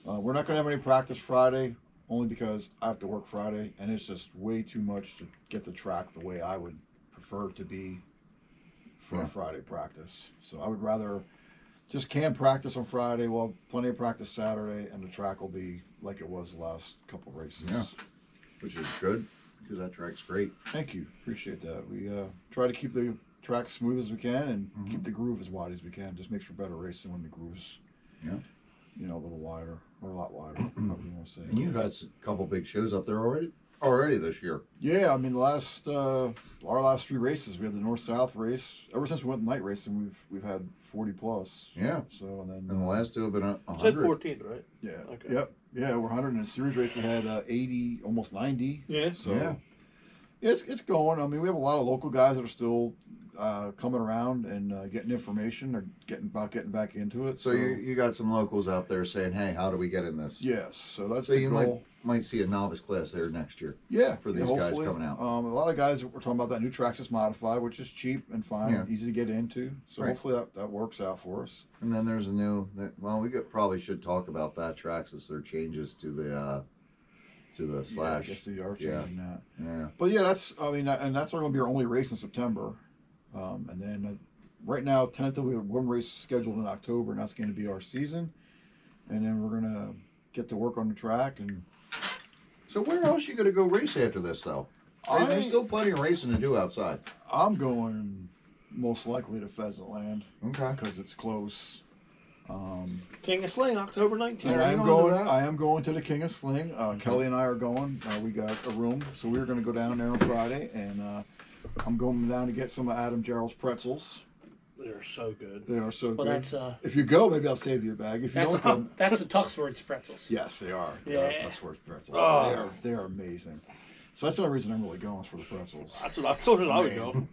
We're not gonna have any practice Friday, only because I have to work Friday, and it's just way too much to get the track the way I would prefer it to be for a Friday practice. So I would rather just practice on Friday, well, plenty of practice Saturday, and the track will be like it was the last couple races. Yeah. Which is good because that track's great. Thank you, appreciate that. We try to keep the track smooth as we can and keep the groove as wide as we can. Just makes for better racing when the groove's, Yeah. a little wider or a lot wider. However you want to say. And you've had a couple big shows up there already this year. Yeah, I mean, our last 3 races, we had the North-South race. Ever since we went night racing, we've had 40 plus. Yeah. So and then And the last 2 have been Said 100. 14th, right? yeah, Okay. yep, yeah, we're 100 in a series race. We had 80, almost 90. Yeah. So Yeah. yeah, it's going. I mean, we have a lot of local guys that are still coming around and getting information or getting back into it. So you got some locals out there saying, "Hey, how do we get in this?" yes, so that's So the you goal. might see a novice class there next year. Yeah, for these guys hopefully. coming out. A lot of guys we're talking about that new Traxxas Modify, which is cheap and fine, Yeah. easy to get into. So Right. hopefully that works out for us. And then there's a new. Well, probably should talk about that Traxxas. Their changes to the slash. Yeah, I guess they are changing that. Yeah. But yeah, that's going to be our only race in September. And then right now, tentatively, we have one race scheduled in October, and that's going to be our season. And then we're going to get to work on the track and So where else you gonna go race after this though? There's still plenty of racing to do outside. I'm going most likely to Pheasant Land Okay. because it's close. King of Sling, October 19th. And Are I you am going to going. that? I am going to the King of Sling. Kelly and I are going. We got a room, so we're going to go down there on Friday, and I'm going down to get some of Adam Gerald's pretzels. They're so good. They are so Well, good. that's If you go, maybe I'll save you a bag. If you don't go, that's the Tuxford's pretzels. yes, they are. They Yeah. are Tuxworth pretzels. Oh. They are amazing. So that's the only reason I'm really going is for the pretzels. That's what I told you I would go.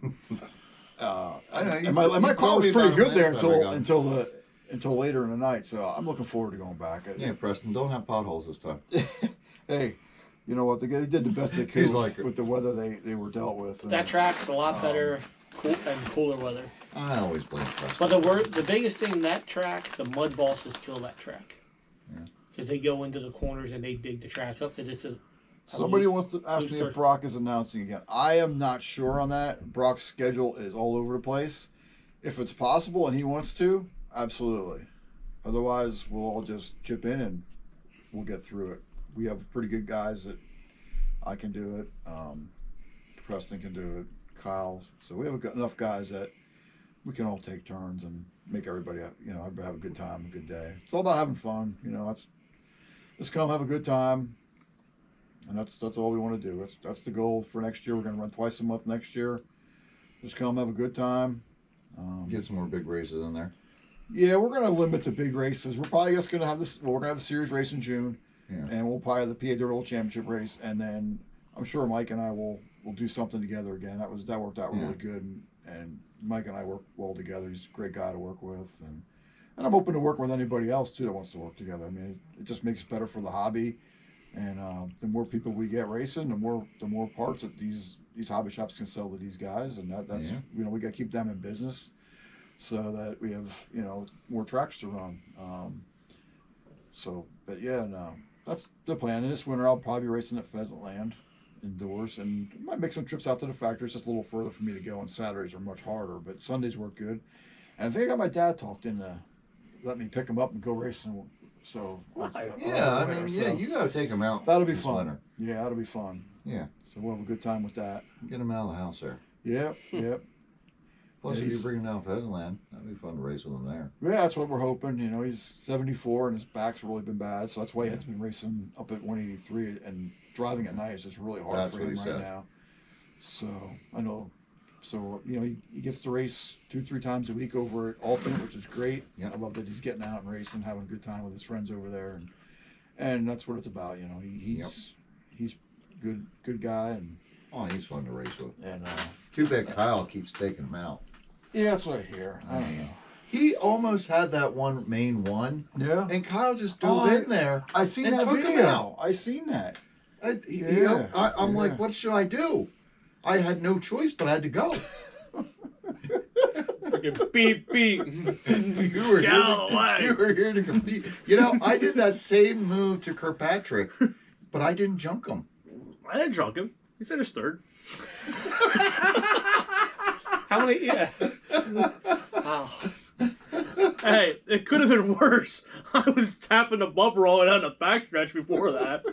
I know. And my car was told me pretty about good them there last time I until got 'em. until later in the night. So I'm looking forward to going back. Yeah, Preston, don't have potholes this time. Hey, you know what? They did the best they could He's like- with the weather they were dealt with. That track's a lot better and cooler weather. I always blame Preston. But the biggest thing in that track, the mud bosses kill that track. Yeah. Because they go into the corners and they dig the track up because it's a. Somebody wants to ask me Booster. if Brock is announcing again. I am not sure on that. Brock's schedule is all over the place. If it's possible and he wants to, absolutely. Otherwise, we'll all just chip in and we'll get through it. We have pretty good guys that I can do it. Preston can do it. Kyle. So we have enough guys that we can all take turns and make everybody, have a good time, a good day. It's all about having fun. Just come have a good time. And that's all we want to do. That's the goal for next year. We're going to run twice a month next year. Just come have a good time. Get some more big races in there. Yeah, we're going to limit the big races. We're probably just going to have this. Well, we're going to have the series race in June, Yeah. and we'll probably have the PA Dirt Old Championship race, and then I'm sure Mike and I will do something together again. That worked out really good, and Mike and I work well together. He's a great guy to work with, and I'm open to working with anybody else too that wants to work together. I mean, it just makes it better for the hobby. And the more people we get racing, the more parts that these hobby shops can sell to these guys, and that's we got to keep them in business, so that we have more tracks to run. But yeah, no, that's the plan. And this winter I'll probably be racing at Pheasant Land indoors, and might make some trips out to the factory. It's just a little further for me to go, and Saturdays are much harder, but Sundays work good. And I think I got my dad talked into let me pick him up and go racing. So You got to take them out. that'll be this fun. winter. Yeah, that'll be fun. Yeah, So we'll have a good time with that. get them out of the house there. Yep. Plus, Yeah, if you he's- bring them down Pheasant Land, that'd be fun to race with them there. Yeah, that's what we're hoping. He's 74 and his back's really been bad, so that's why he has been racing up at 183, and driving at night is just really hard That's for what him he right said. now. So I know. So he gets to race 2-3 times a week over at Alternate, which is great. Yeah. I love that he's getting out and racing, having a good time with his friends over there, and that's what it's about. He's good guy, and Oh, he's fun to race with. and Too bad Kyle keeps taking them out. yeah, that's what I hear. I don't know. He almost had that one main one, Yeah, and Kyle just dove in there. I seen and that took him video. out. I seen that. I'm like, Yeah. what should I do? I had no choice, but I had to go. Freaking beep beep. You were, Get out of the way. You were here to compete. I did that same move to Kirkpatrick, but I didn't junk him. I didn't drunk him. He said his third. How many? Yeah. Wow. Hey, it could have been worse. I was tapping the bumper all on the backstretch before that.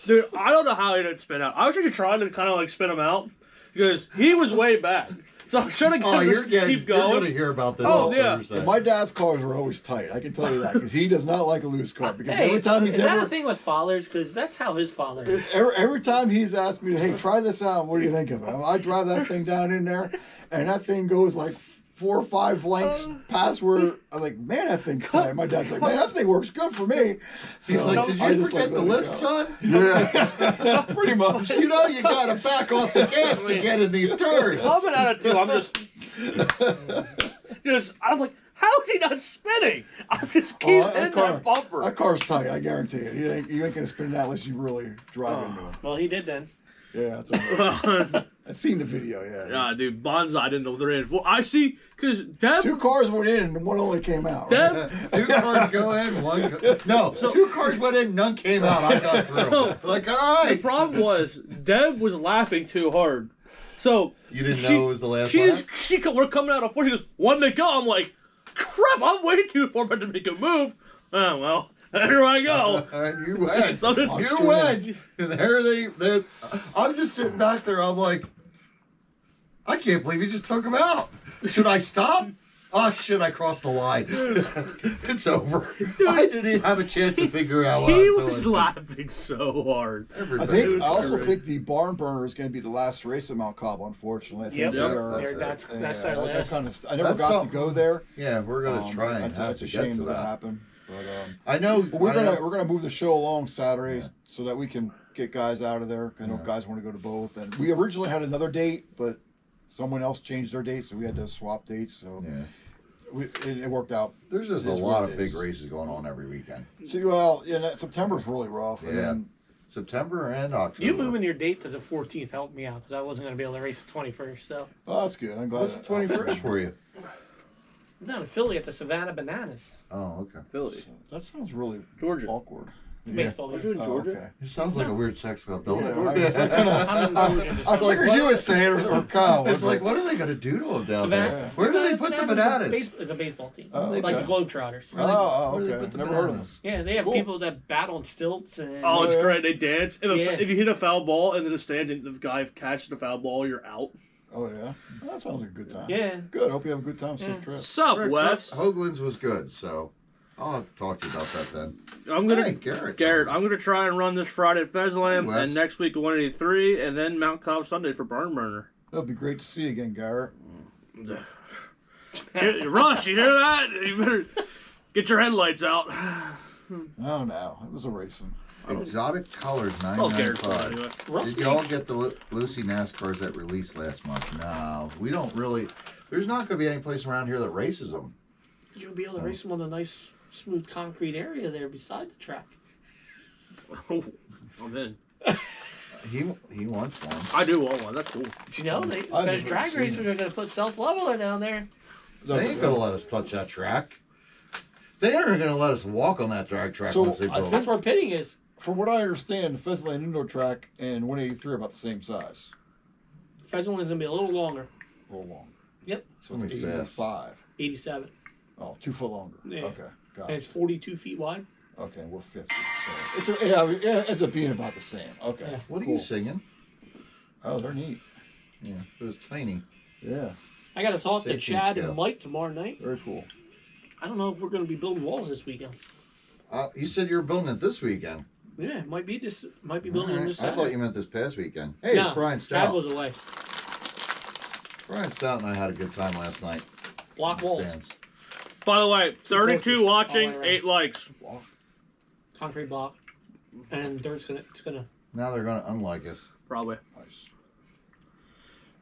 Dude, I don't know how he didn't spin out. I was actually trying to kind of like spin him out because he was way back. So I'm trying to keep You're going. going to hear about this Oh, all yeah. Thursday. My dad's cars are always tight. I can tell you that because he does not like a loose car. Because Hey, every time he's is that ever, a thing with fathers? Because that's how his father is. every time he's asked me, "Hey, try this out. What do you think of it?" I drive that thing down in there, and that thing goes like 4 or 5 lengths past where I'm like, "Man, that thing's tight." My dad's like, "Man, that thing works good for me." He's So, like, did I you just forget like the letting lift, it go. son? Yeah, pretty much. You got to back off the gas to get in these turns. Coming out of 2, I'm I'm like, how is he not spinning? I'm just keep in that bumper. That car's tight. I guarantee it. You ain't gonna spin that unless you really drive into it. Well, he did then. Yeah, that's what I've seen the video. Yeah. Yeah, dude, Bonsai didn't know they're in. Well, I see, because Deb... 2 cars went in and one only came out. Deb... 2 cars go in, 1 go... No, 2 cars went in, none came out. I got through. So, like, all The right. problem was, Deb was laughing too hard. So... You didn't know it was the last We're coming out of 4, she goes, 1 to go. I'm like, crap, I'm way too far to make a move. Oh, well. There I go. And you went. So does You Stu. went. And they're. I'm just sitting back there. I'm like, I can't believe he just took him out. Should I stop? Oh shit! I crossed the line. It's over. I didn't even have a chance to figure out what He I was doing. laughing so hard. Everybody I also was think the barn burner is going to be the last race at Mount Cobb. Unfortunately, I think Yep. they Yep, are. that's it. That's yeah, our that last. kind of. I never That's got something. to go there. Yeah, we're gonna try and have that's to a get shame to that that. happened. But I know. but we're I know- gonna move the show along Saturdays Yeah. so that we can get guys out of there. I know Yeah. guys want to go to both, and we originally had another date, but someone else changed their date, so we had to swap dates. So Yeah. it worked out. There's just It a is lot what of it big is. races going on every weekend. So well, September's really rough. And Yeah. then, September and October. You moving your date to the 14th helped me out because I wasn't going to be able to race the 21st. So oh, that's good. I'm glad. What's the 21st for you? I'm down in Philly at the Savannah Bananas. Oh, okay. Philly. That sounds really Georgia. awkward. It's a Yeah. baseball Aren't game. you in Georgia? Okay. It sounds like a weird sex club, don't Yeah, it? I was like, I'm in Georgia. I figured you would say it or Kyle. It's like, what are they going to do to them down there? Savannah. Where do they put the bananas? It's a baseball team, Oh, like okay. the Globetrotters. Oh, Where do they okay. put the Never heard of bananas? this. Yeah, they have Cool. people that battle on stilts and Oh, it's Yeah. great. They dance. Yeah. If you hit a foul ball into the stands and the guy catches the foul ball, you're out. Oh yeah, well, that sounds like a good time. yeah. Good. Hope you have a good time. Safe Yeah. trip. Sup, Wes? Hoagland's was good, so I'll have to talk to you about that then. I'm gonna Hey, Garrett. Garrett, I'm gonna try and run this Friday at Fezland, Wes. and next week 183, and then Mount Cobb Sunday for Barn Burner. It'll be great to see you again, Garrett. Rush, you hear that? You better get your headlights out. Oh no, it was a racing. Exotic Colors Oh, Garrett's fine 995. anyway. Rusty. Did y'all get the Lucy NASCARs that released last month? No, we don't really. There's not going to be any place around here that races them. You'll be able to race them on a nice, smooth concrete area there beside the track. Oh, I'm in. He wants one. I do want one. That's cool. Did you know I've those never drag seen racers are going to put self-leveler down there? They ain't going to let us touch that track. They aren't going to let us walk on that drag track So, once they I build That's it. where pitting is. From what I understand, the Pheasantland Indoor Track and 183 are about the same size. Pheasantland's going to be a little longer. A little long. Yep. So it's Let me fast. 85. 87. Oh, 2 foot longer. Yeah. Okay, got And it. it's 42 feet wide. Okay, we're 50. So it ends up being about the same. Okay. Yeah. What are cool. you singing? Oh, they're neat. Yeah, it was tiny. Yeah, I got to talk to 16 Chad scale. and Mike tomorrow night. very cool. I don't know if we're going to be building walls this weekend. You said you were building it this weekend. Yeah, might be building them this I thought Saturday. you meant this past weekend. Hey, No, it's Brian Chad Stout. was away. Brian Stout and I had a good time last night. Block in the walls. stands. By the way, 32 watching, All the way around. 8 likes. Concrete block. And dirt's going to... Now they're going to unlike us. Probably. Nice.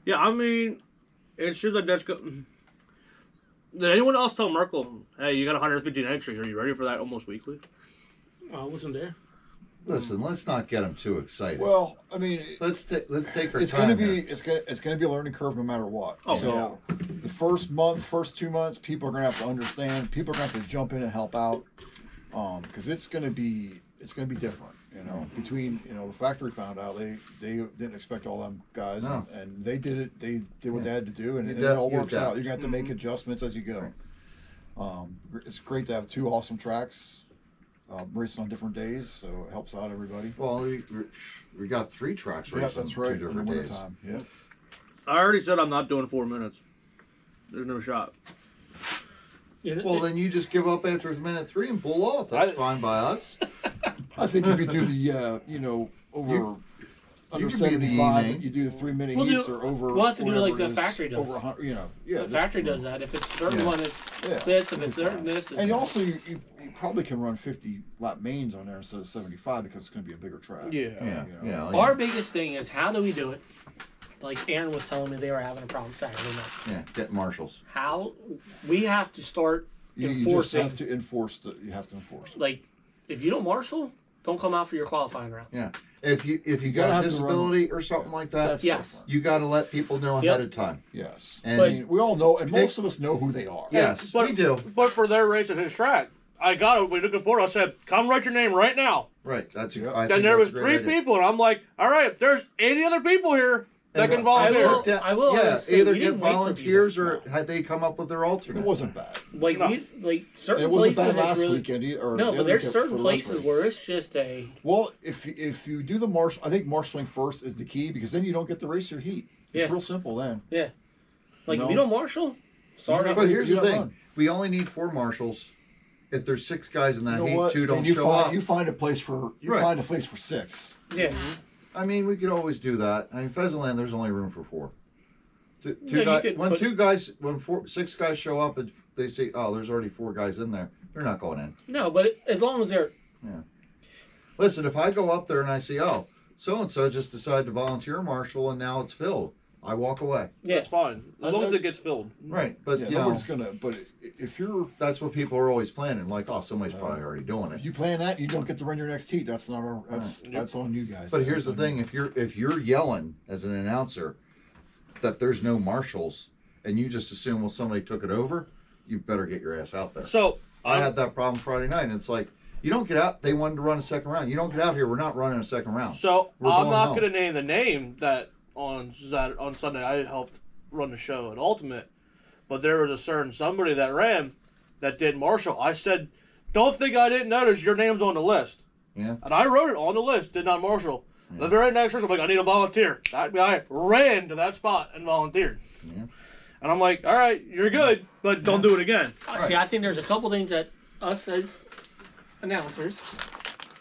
Yeah, I mean, it's just like that's good. Did anyone else tell Merkel, hey, you got 115 entries, are you ready for that almost weekly? I wasn't there. Listen, let's not get them too excited. Well, I mean, let's take our it's time going to be here. it's going to be a learning curve no matter what. Oh, so the first month, first 2 months, people are going to have to understand. People are going to have to jump in and help out, because it's going to be different. You know, between the factory found out they didn't expect all them guys, No. and they did it. They did what they had to do, and You it all adapt- you works out. adapt. You're going to have to make adjustments as you go. It's great to have 2 awesome tracks. Racing on different days, so it helps out everybody. Well, we got 3 tracks Yeah, racing that's right. 2 In the different days. wintertime. Yeah. I already said I'm not doing 4 minutes. There's no shot. Yeah, Well, then you just give up after minute 3 and pull off. That's fine by us. I think if you do the over under you can be the 75, evening. you do the 3-minute We'll do- heats or over. we'll have to do whatever like the it is, factory does. Over 100, yeah. the just- factory does that. If it's certain Yeah. one, it's Yeah, this. If it'll it's be certain fine. this. And also, you probably can run 50 lap mains on there instead of 75 because it's going to be a bigger track. Yeah. Yeah, You know. yeah. Our biggest thing is how do we do it? Like Aaron was telling me they were having a problem Saturday night. Yeah, get marshals. How we have to start You just enforcing. have to enforce You have to enforce it. Like, if you don't marshal, don't come out for your qualifying round. Yeah. If you gotta got have a to run- disability or something like that, That's yes. different. you got to let people know ahead Yep. of time. Yes. And I mean, we all know, and most of us know who they are. yes, But- we do. But for their race at his track, I got it. We took a board. I said, come write your name right now. Right. That's. Yeah. I And think there was that's a 3 great idea. people, and I'm like, all right, if there's 80 other people here, that can I volunteer. looked at- I will Yeah, say, either we get didn't wait for volunteers people. or had they come up with their It alternate. wasn't bad. Like No. like And certain it wasn't places bad last it's really, weekend either. Or no, the but other there's weekend certain for the last places race. where it's just a Well, if you do the marshal, I think marshaling first is the key because then you don't get to race your heat. It's Yeah. real simple then. like No. if you don't marshal, sorry. But here's You the don't thing: run. we only need 4 marshals. If there's 6 guys in that You know heat, what? 2 don't Then you show find, up. You find a place for Right. 6. Yeah, I mean, we could always do that. I mean, Pheasantland, there's only room for 4. Two Yeah, you guys, could when put- 6 guys show up, and they say, "Oh, there's already 4 guys in there." They're not going in. no, but as long as they're Listen, if I go up there and I see, "Oh, so and so just decided to volunteer marshal, and now it's filled," I walk away. That's fine. As long as that- it gets filled. Right, but Yeah, you know, nobody's gonna. But if you're that's what people are always planning. Like, "Oh, somebody's probably already doing if it." you plan that, you don't get to run your next heat. That's not our. That's on you guys. But here's the thing: if you're yelling as an announcer that there's no marshals, and you just assume, well, somebody took it over, you better get your ass out there. So I had that problem Friday night, and it's like, you don't get out. They wanted to run a second round. You don't get out here. We're not running a second round. So We're I'm going not home. going to name the name that on Sunday I helped run the show at Ultimate, but there was a certain somebody that ran that did marshal. I said, "Don't think I didn't notice your name's on the list." Yeah. And I wrote it on the list, did not marshal. The very next race, I'm like, "I need a volunteer." That guy ran to that spot and volunteered. Yeah. And I'm like, "All right, you're good, but don't do it again." see. I think there's a couple things that us as announcers,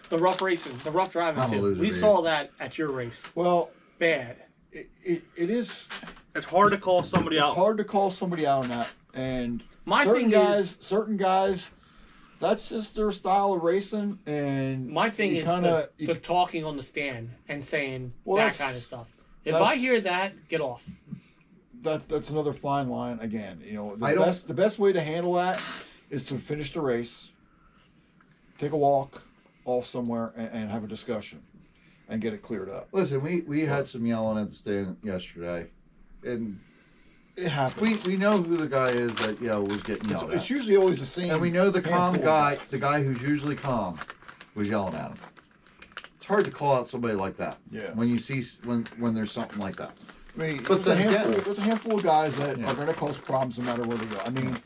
the rough racing, the rough driving, I'm a too. loser, We dude. saw that at your race. well, Bad. it is. It's hard to call somebody It's out. hard to call somebody out on that. And My certain thing guys, is, certain guys, that's just their style of racing. And my thing you is kinda- the talking on the stand and saying Well, that that's- kind of stuff. If that's- I hear that, get off. that's another fine line again. You know, I don't- the best way to handle that is to finish the race, take a walk off somewhere, and have a discussion, and get it cleared up. Listen, we had some yelling at the stand yesterday, and It happens. we know who the guy is that was getting yelled It's at, usually always the same. and we know the calm handful of guy, guys. the guy who's usually calm, was yelling at him. It's hard to call out somebody like that. Yeah. When you see when there's something like that. I mean, But there's, then again- there's a handful of guys that Yeah. are going to cause problems no matter where they go. I mean,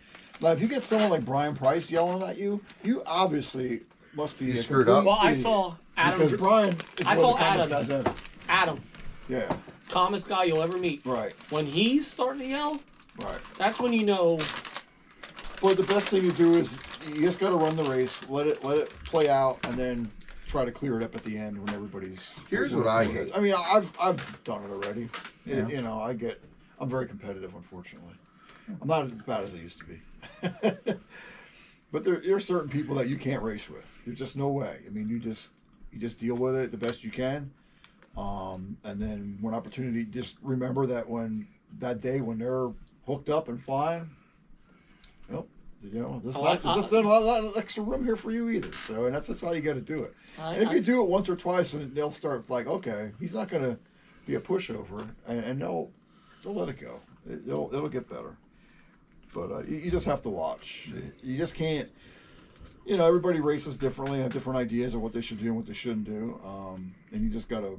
like if you get someone like Brian Price yelling at you, you obviously must be You a screwed up. complete Well, I idiot. saw because Adam. Brian is I one of saw the calmest Adam. guys ever. Adam, Yeah, calmest guy you'll ever meet. right, When he's starting to yell, right. that's when you know. But the best thing to do is you just got to run the race, let it play out, and then try to clear it up at the end when everybody's. Here's what I hate. I mean, I've done it already. Yeah. You know, I'm very competitive, unfortunately. I'm not as bad as I used to be. But there are certain people that you can't race with. There's just no way. I mean, you just deal with it the best you can, and then when opportunity, just remember that that day when they're hooked up and flying, there's not a lot of extra room here for you either. So, and that's how you got to do it. And if you do it once or twice, and they'll start like, okay, he's not going to be a pushover, and they'll let it go. It'll get better. But you just have to watch. You just can't. Everybody races differently and have different ideas of what they should do and what they shouldn't do. And you just gotta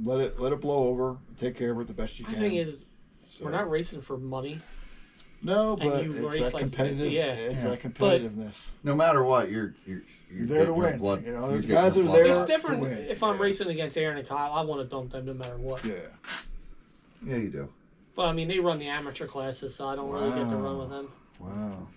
let it blow over. Take care of it the best you My can. thing is, So- we're not racing for money. No, and but you it's race that like- competitive. yeah. It's Yeah. that competitiveness. No matter what, you're You're there to getting your win. blood- There's you're getting guys your that are blood there. out. It's different to win. if I'm Yeah. racing against Aaron and Kyle. I want to dump them no matter what. Yeah. Yeah, you do. But I mean, they run the amateur classes, so I don't really get to run Wow. with them. Wow.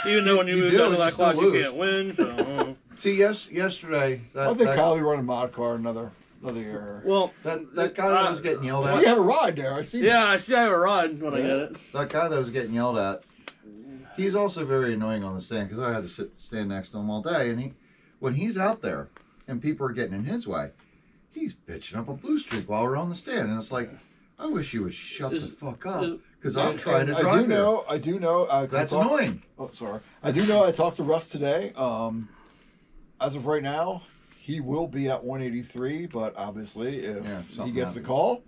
Even though when you You move do, down to you that still class, you lose. can't win. So, See, yesterday I think Kyle will run a mod car another year. well, that guy that was getting yelled So at. you have a ride there. I see. yeah, I see. I have a ride when I get it. That guy that was getting yelled at, he's also very annoying on the stand because I had to stand next to him all day. And when he's out there and people are getting in his way, he's bitching up a blue streak while we're on the stand. And it's like, I wish you would shut the fuck up because I'm trying to drive here. I do know. That's annoying. Oh, sorry. I do know. I talked to Russ today. As of right now, he will be at 183. But obviously, if he something gets the happens. call,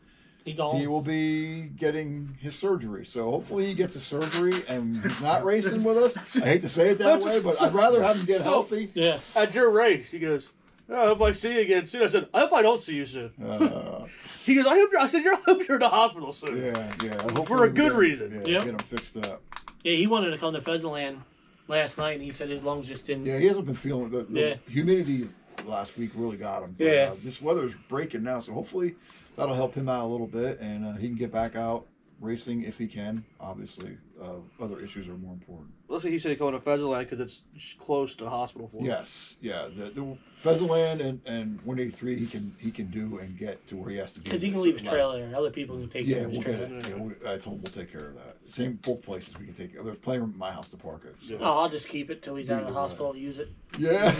He gone. he will be getting his surgery. So hopefully he gets his surgery and he's not racing with us. I hate to say it that way, but I'd rather have him get healthy. Yeah. At your race, he goes, "Oh, I hope I see you again soon." I said, "I hope I don't see you soon." He goes, I said, I hope you're in the hospital soon. Yeah. For a good reason. Yeah, Yep. get him fixed up. Yeah, he wanted to come to Pheasantland last night, and he said his lungs just didn't. Yeah, he hasn't been feeling the Yeah. humidity last week really got him. But, Yeah. this weather's breaking now, so hopefully that'll help him out a little bit, and he can get back out racing if he can. Obviously, other issues are more important. Let's say he said he's going to Pheasantland because it's close to hospital for him. Yes, yeah. The Pheasantland and 183 he can do and get to where he has to be. Because he can leave his trailer there. Other people can take care Yeah, of his we'll get trailer. it. Yeah, I told him we'll take care of that. Same both places we can take. There's plenty of room at my house to park it. So. Oh, I'll just keep it till he's out of the Either way. hospital. Use it. Yeah.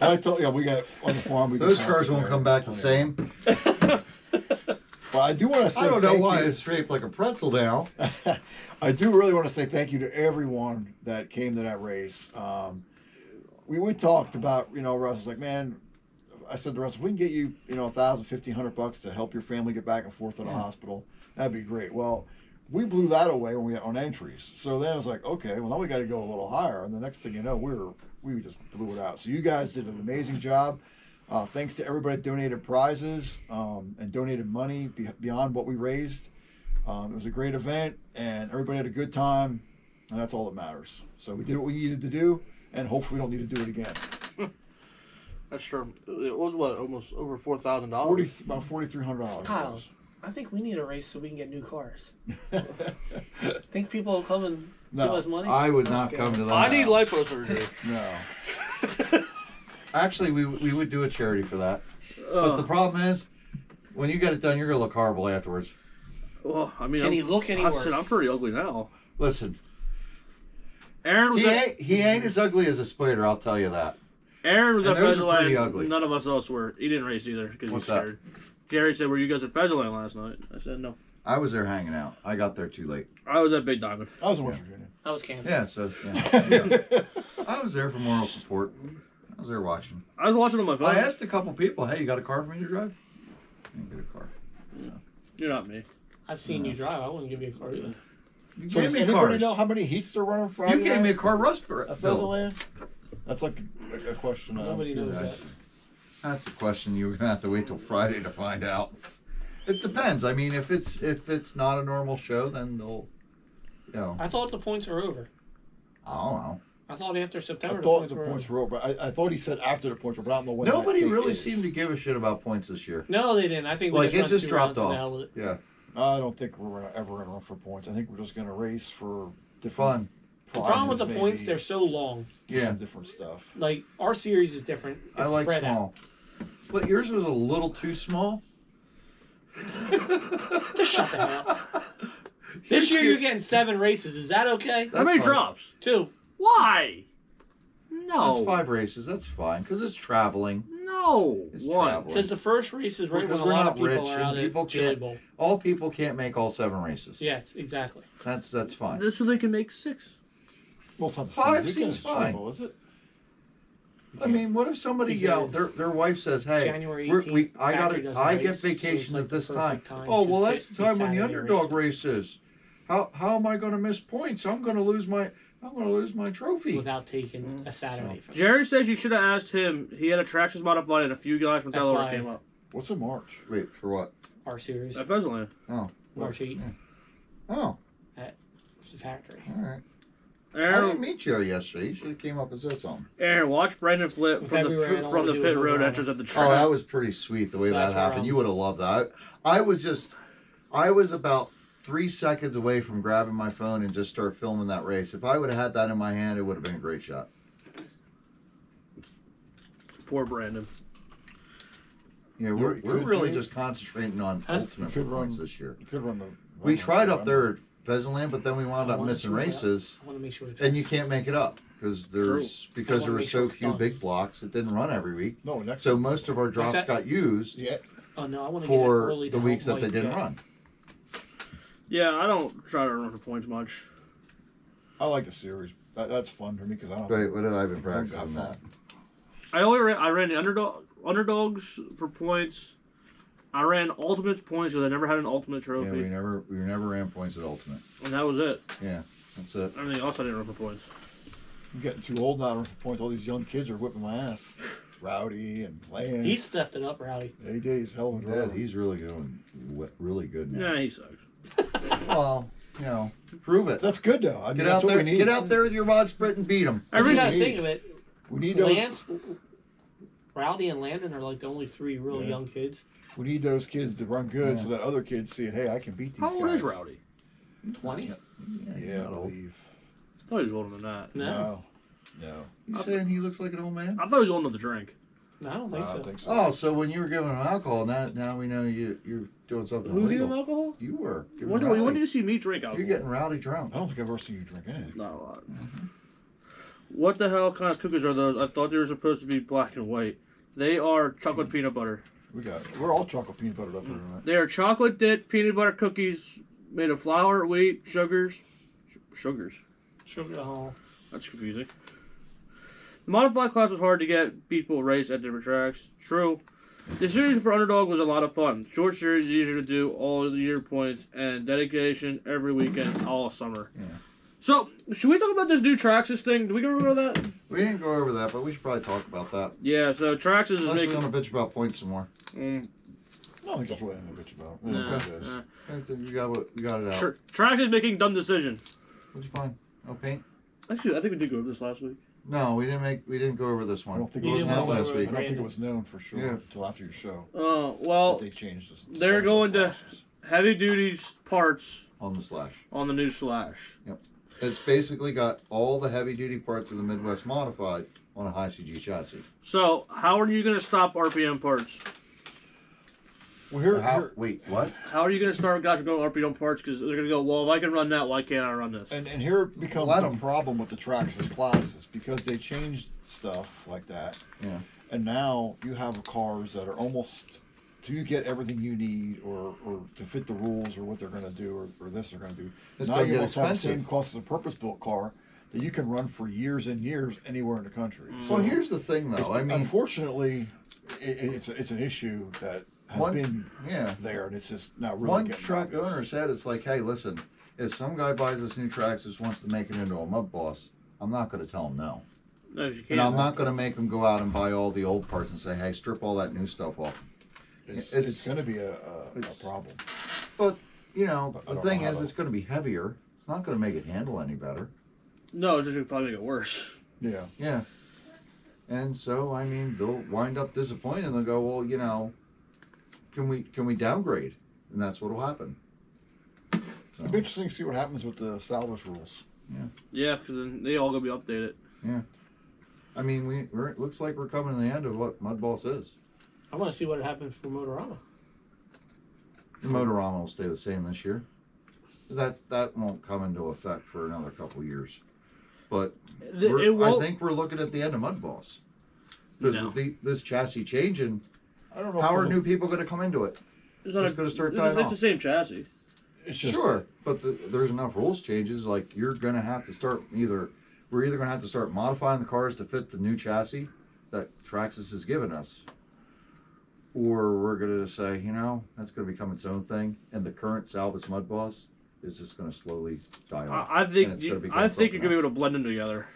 I told we got on the farm. We can Those park cars it won't there. come back the Plenty of room. same. But I do want to say I don't know thank why you. it's shaped like a pretzel now. I do really want to say thank you to everyone that came to that race. We talked about, Russ was like, man, I said to Russ, if we can get you, $1,000, $1,500 to help your family get back and forth to the hospital, that'd be great. Well, we blew that away when we got on entries. So then it was like, okay, well now we got to go a little higher. And the next thing you know, we just blew it out. So you guys did an amazing job. Thanks to everybody that donated prizes and donated money beyond what we raised. It was a great event, and everybody had a good time, and that's all that matters. So we did what we needed to do, and hopefully we don't need to do it again. That's true. It was what, almost over $4,000. About $4,300. Kyle, I think we need a race so we can get new cars. Think people will come and give us money? I would not come to that. I need lipo surgery. No. Actually, we would do a charity for that. But the problem is, when you get it done, you're going to look horrible afterwards. Well, I mean, Can he look any I worse? said, I'm pretty ugly now. Listen, Aaron was he ain't as ugly as a spider, I'll tell you that. Aaron was And at those are pretty Pheasantland. ugly. None of us else were. He didn't race either because he was What's that? scared. Jerry said, were you guys at Pheasantland last night? I said, no. I was there hanging out. I got there too late. I was at Big Diamond. I was in West Virginia. I was camping. Yeah, so, yeah. I was there for moral support. I was there watching. I was watching on my phone. I asked a couple people, hey, you got a car for me to drive? I didn't get a car. You're not me. I've seen you drive. I wouldn't give you a car either. You So gave does me anybody cars. know how many heats they're running Friday You gave me a night car rust at bill. Pheasantland? That's like a question. Nobody knows yeah. that. That's the question. You're gonna have to wait till Friday to find out. It depends. I mean, if it's not a normal show, then they'll, I thought the points were over. I don't know. I thought after September I thought the the points points were over. were over, but I thought he said after the points were over. I don't know when. Nobody that date really is. seemed to give a shit about points this year. No, they didn't. I think we Like it run just 2 dropped rounds and the hell off. with it. Yeah, I don't think we're ever going to run for points. I think we're just going to race for different fun. The problem with the prizes, points, maybe, they're so long. do Yeah. some different stuff. Like, our series is different. It's I like spread small. But yours was a little too small. out. Just shut the hell up. This year you're getting 7 races. Is that okay? How many fine. drops? 2. Why? No. That's 5 races. That's fine because it's traveling. No. It's One. traveling. Because the first race is right Because when a we're lot not of people rich are and out people at Chili can't- Bowl. All people can't make all 7 races. Yes, exactly. That's fine. So they can make 6. Well, it's not the 5 same weekend seems as fine. Chili Bowl, is it? I mean, what if somebody Because their wife says, "Hey, January we're- 18th, I factory doesn't I race, get so it's vacation like at the this time." perfect time Oh, to well, fit that's the the time when the Saturday underdog race. races. How am I going to miss points? I'm going to lose my trophy. Without taking a Saturday from Jerry says you should have asked him. He had a traction modified and a few guys from That's Delaware why- came up. What's in March? Wait for what? our series. At Pheasantland. Oh, March 8th. oh, It's the factory. all right. I didn't Aaron, meet Jerry yesterday. He should have came up and said something. Aaron, watch Brandon flip In from February, I the don't from wanna the do pit it road over entrance at the Oh, track. that was pretty sweet the way So that that's where happened. I'm- You would have loved that. I was about 3 seconds away from grabbing my phone and just start filming that race. If I would have had that in my hand, it would have been a great shot. Poor Brandon. Yeah, we're could really do. just concentrating on Huh? ultimate Could run- points this year. You could run the. We tried up there at Pheasantland, but then we wound I up wanna missing see that. races, I want to make sure. and you can't make it up because there I were wanna so make sure it's few done. big blocks. It didn't run every week, No, next. so most of our drops that? got used Yeah. Oh no, I want to for early the to weeks that help they Mike didn't get- run. Yeah, I don't try to run for points much. I like the series. That's fun for me because I don't. Wait, what have I been I don't practicing got that? fun. I ran the underdogs for points. I ran ultimates points because I never had an ultimate Yeah, trophy, we never ran points at ultimate. and that was it. Yeah, that's it. Everything else I didn't run for points. I'm getting too old now to run for points. All these young kids are whipping my ass. Rowdy and Lance. He stepped it up, Rowdy. Yeah, he did. He's a hell of a Yeah, driver. he's really doing really good now. Nah, he sucks. Well, you know, prove it. That's good though. I mean, Get that's out what there, we need. get out there with your mod sprint and beat them. You Every got to need- think of it. We need those. Lance, Rowdy, and Landon are like the only three real Yeah. young kids. We need those kids to run good Yeah. so that other kids see it. Hey, I can beat these How guys. old is Rowdy? 20? Yeah, I not old. believe. I thought he was older than that. No. No. You saying he looks like an old man? I thought he was old enough to drink. No, I don't No, think I so. don't think so. Oh, so when you were giving him alcohol, now we know you're doing something Who gave him illegal. alcohol? You were. giving When Rowdy. did you see me drink alcohol? You're getting Rowdy drunk. I don't think I've ever seen you drink anything. Not a lot. What the hell kind of cookies are those? I thought they were supposed to be black and white. They are chocolate peanut butter. We're all chocolate peanut buttered up here, right? They are chocolate dipped peanut butter cookies made of flour, wheat, sugars. Sugar Hall. That's confusing. The modified class was hard to get people race at different tracks. True. The series for Underdog was a lot of fun. Short series, easier to do, all year points, and dedication every weekend, all summer. Yeah. So, should we talk about this new Traxxas thing? Did we go over that? We didn't go over that, but we should probably talk about that. Yeah, so Traxxas is Unless you making... want to bitch about points some more. I don't think that's what I'm bitch about. Nah, Okay. nah. I think we got it out. Traxxas is making dumb decision. What'd you find? No paint? Actually, I think we did go over this last week. No, we didn't go over this I one. don't think it it wasn't didn't out go last over week. I don't think it was known for sure Yeah. until after your show. Well, That they changed this. they're going to heavy duty parts On the Slash. on the new Slash. It's basically got all the heavy duty parts of the Midwest modified on a high CG chassis. So, how are you going to stop RPM parts? Well, here, Wait, what? How are you going to start guys going RPM parts? Because they're going to go, well, if I can run that, why can't I run this? and here becomes Let the 'em. problem with the Traxxas classes because they changed stuff like that, Yeah. and now you have cars that are almost. Do you get everything you need, or to fit the rules, or what they're going to do, or this they're going to do? It's now gonna you get almost have the expensive. same cost as a purpose-built car that you can run for years and years anywhere in the country. So here's the thing, though. I mean, unfortunately, it's an issue that has been there, and it's just not really. one getting truck obvious. owner said, it's like, hey, listen, if some guy buys this new Traxxas, wants to make it into a mud boss, I'm not going to tell him no. No, you And can't. I'm not going to make him go out and buy all the old parts and say, hey, strip all that new stuff off. It's going to be a problem. But, you know, But I the don't thing know how is, to- it's going to be heavier. It's not going to make it handle any better. No, it's just going to probably make it worse. Yeah. Yeah. And so, I mean, they'll wind up disappointed and they'll go, well, you know, can we downgrade? And that's what'll happen. So, It'll be interesting to see what happens with the salvage rules. Yeah, because then they all going to be updated. I mean, it looks like we're coming to the end of what Mud Boss is. I want to see what happens for Motorama. The Motorama will stay the same this year. That won't come into effect for another couple years. But It I won't. think we're looking at the end of Mud Boss. Because No. with this chassis changing, I don't know. how if are it'll- new people going to come into it? It's, not it's gonna start it's, dying it's off. the same chassis. It's just, Sure, but there's enough rules changes. Like you're going to have to start we're either going to have to start modifying the cars to fit the new chassis that Traxxas has given us, or we're going to say, you know, that's going to become its own thing, and the current Salvus Mud Boss is just going to slowly die off. I and think it's gonna become I think you're something going to be else. able to blend them together.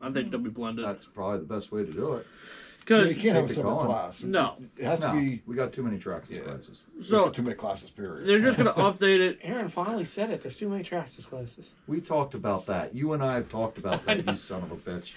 I think they'll be blended. That's probably the best way to do it. Yeah, Because you can't have a keep it separate going. class. No. It has to No, be. we got too many Traxxas classes. There's so too many classes. Period. they're just going to update it. Aaron finally said it. There's too many Traxxas classes. We talked about that. You and I have talked about that. You son of a bitch.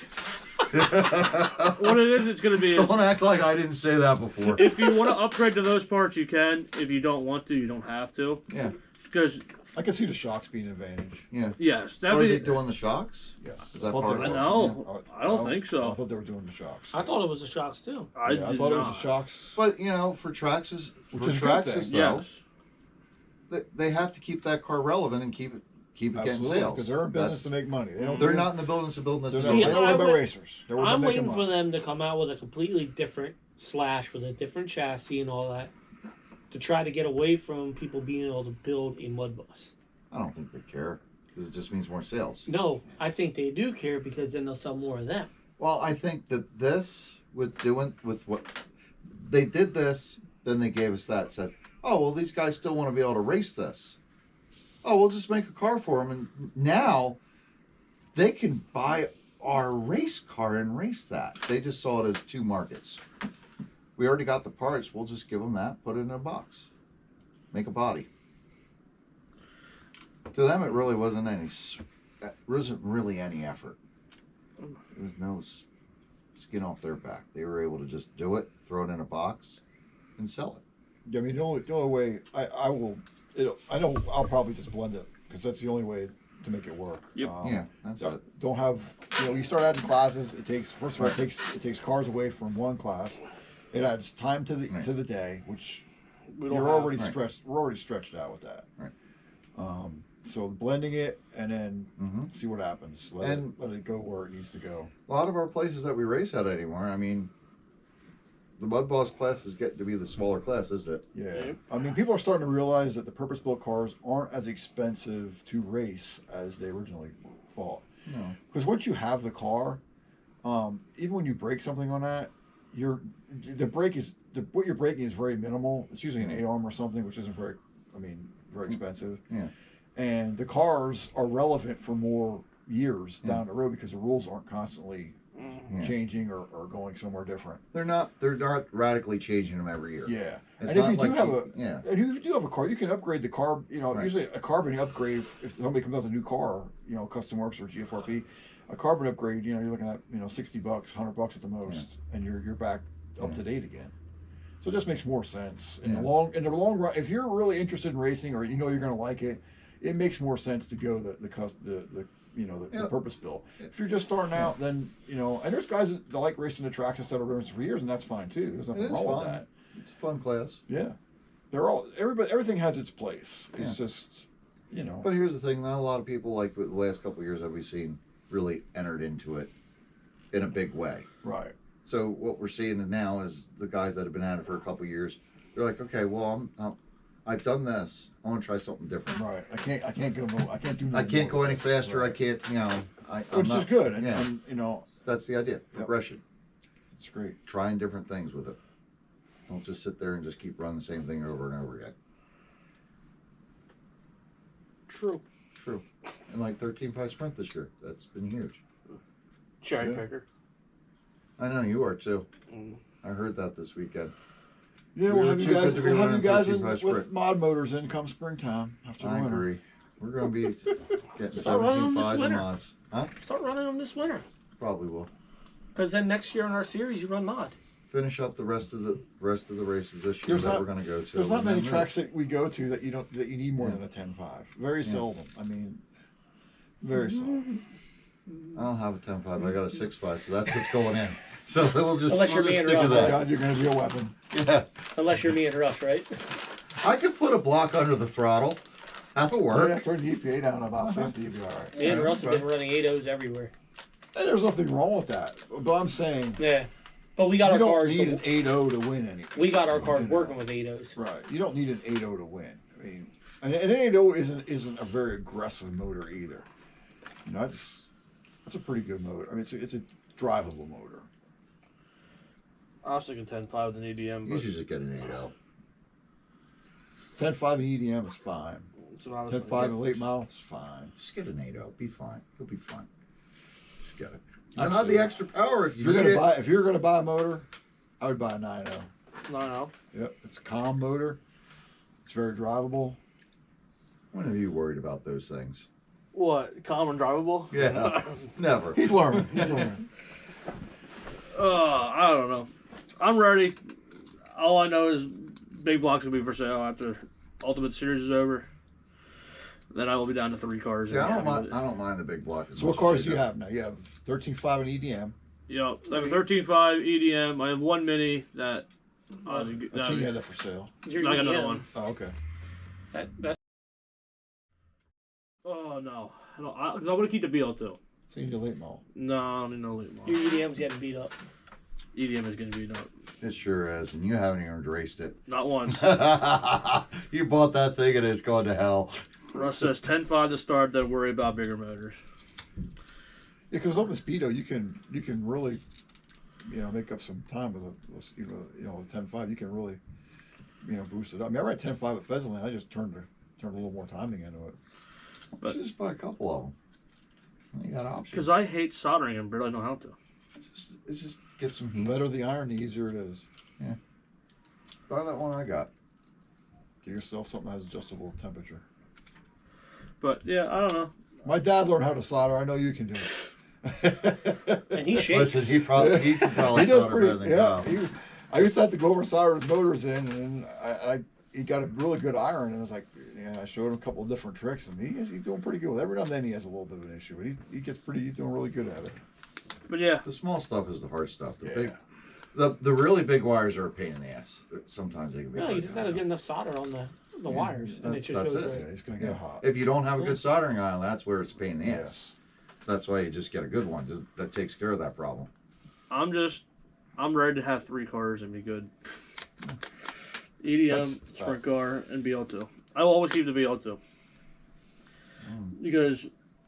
What it is, it's going to be is Don't act like I didn't say that before. if you want to upgrade to those parts, you can. If you don't want to, you don't have to. Yeah, Because I can see the shocks being an advantage. yeah. yes, Are that'd they be. doing the shocks? Yeah. Is that thought part they of I it? were. know. Yeah. I don't think so. I thought they were doing the shocks. I thought it was the shocks too. I Yeah, I did thought it not. was the shocks. But you know, for Traxxas, Which for is a good Traxxas thing. though, Yes. they have to keep that car relevant and keep it getting Absolutely, sales. because they're in business That's- to make money. They don't. They're not in the business of building this. They're as not, a See, they're business. not I about would- racers. They're about I'm making waiting for money. them to come out with a completely different Slash with a different chassis and all that to try to get away from people being able to build a mud bus. I don't think they care because it just means more sales. No, I think they do care because then they'll sell more of them. Well, I think that this with what they did this, then they gave us that said, oh well, these guys still want to be able to race this. Oh, we'll just make a car for them, and now they can buy our race car and race that. They just saw it as two markets. We already got the parts. We'll just give them that, put it in a box, make a body. To them, it really wasn't any effort. There was no skin off their back. They were able to just do it, throw it in a box, and sell it. Yeah, I mean, the only way I'll probably just blend it because that's the only way to make it work. Yep. Yeah, that's it. Don't have, you start adding classes. It takes, first of all, it takes cars away from one class. It adds time to the day, which we're already stretched out with that. Right. So blending it and then see what happens. Let it go where it needs to go. A lot of our places that we race at anymore, I mean, the Mud Boss class is getting to be the smaller class, isn't it? Yeah. I mean, people are starting to realize that the purpose-built cars aren't as expensive to race as they originally thought. No. Because once you have the car, even when you break something on that, what you're breaking is very minimal. It's usually an A-arm or something, which isn't very expensive. Yeah. And the cars are relevant for more years down the road because the rules aren't constantly changing or going somewhere different. They're not radically changing them every year. Yeah. It's and if not you like do have if you do have a car, you can upgrade the car. Usually a carbon upgrade, if somebody comes out with a new car, Custom Works or GFRP, a carbon upgrade, you're looking at $60, $100 at the most, and you're back up to date again. So it just makes more sense in the long run. If you're really interested in racing or you're going to like it, it makes more sense to go the purpose built. If you're just starting out, then and there's guys that like racing the tracks instead of racing for years, and that's fine too. There's nothing wrong with that. It's a fun class. Yeah, everything has its place. It's just But here's the thing: not a lot of people like the last couple of years that we've seen really entered into it in a big way. Right. So what we're seeing now is the guys that have been at it for a couple of years. They're like, okay, well, I've done this. I want to try something different. Right. I can't go. I can't do. I can't go any faster. Right. I can't. Which is good. And, yeah. and that's the idea. Progression. It's great. Trying different things with it. Don't just sit there and just keep running the same thing over and over again. True. And like 13.5 sprint this year. That's been huge. Cherry picker. I know you are too. I heard that this weekend. Yeah, we'll have you guys. We'll have you guys with mod motors in come springtime after the winter. I agree. We're going to be getting Start running 17.5s this and mods. Huh? Start running them this winter. Probably will. Because then next year in our series, you run mod. Finish up the rest of the races this year that we're going to go to. There's not many tracks that we go to that you need more than a 10.5. Very seldom. I mean, very seldom. I don't have a 10.5. I got a 6.5, so that's what's going in. So we'll just Unless you're me and stick with Russ. that. God, you're going to be a weapon. Yeah. Unless you're me and Russ, right? I could put a block under the throttle. That'll work. Yeah, turn the EPA down to about 50, you'll be all right. Me and Russ have been running 8.0s everywhere. And there's nothing wrong with that. But I'm saying, Yeah. But we got our you don't cars. need an 8.0 to win anything. We got our cars working with 8.0s. Right. You don't need an 8.0 to win. I mean, and an 8.0 isn't a very aggressive motor either. That's a pretty good motor. I mean, it's a drivable motor. I was thinking 10.5 with an EDM. You should just get an 8.0. 10.5 and EDM is fine. That's what I was 10.5 and late model is fine. Just get an 8.0. Be fine. You'll be fine. Just get it. You have the extra power if you need it. If you're gonna buy a motor, I would buy a 9.0. No. Yep, it's a calm motor. It's very drivable. When are you worried about those things? What? Common drivable? Yeah, never. He's learning. I don't know. I'm ready. All I know is big blocks will be for sale after Ultimate Series is over. Then I will be down to 3 cars. See, I don't mind the big blocks. So what cars do you have now? You have 13.5 and EDM. Yep. I have a 13.5 EDM. I have one Mini that. I see you had that for sale. I got another one. Oh, okay. That's Oh no, I want to keep the BL2. So you need a late model. No, I don't need no late model. your EDM's getting beat up. EDM is going to be no. It sure is, and you haven't even raced it. Not once. You bought that thing and it's going to hell. Russ says 10.5 to start, then worry about bigger motors. Yeah, because open speedo, you can really, make up some time with a 10.5. You can really, boost it up. I mean, I ran 10.5 at Pheasantland. I just turned a little more timing into it. But just buy a couple of them. You got options. Because I hate soldering and barely know how to. It's just get some The heat. better the iron, the easier it is. Buy that one I got. Get yourself something that has adjustable temperature. But yeah, I don't know. My dad learned how to solder. I know you can do it. And he shakes. Listen, he could probably He does solder pretty. better than Yeah, Kyle. I used to have to go over and solder his motors in, and he got a really good iron. And I was like, I showed him a couple of different tricks, and he's doing pretty good. Every now and then he has a little bit of an issue, but he's doing really good at it. But yeah, The small stuff is the hard stuff. The Yeah. big, the really big wires are a pain in the ass. Sometimes they can be. No, hard you to just gotta get get enough solder on the Yeah, wires, and it just that's goes it. right. Yeah, he's gonna get hot. If you don't have a good soldering iron, that's where it's a pain in the ass. Yes. That's why you just get a good one. That takes care of that problem. I'm ready to have 3 cars and be good. EDM, That's- sprint car, and BL2. I will always keep the BL2 because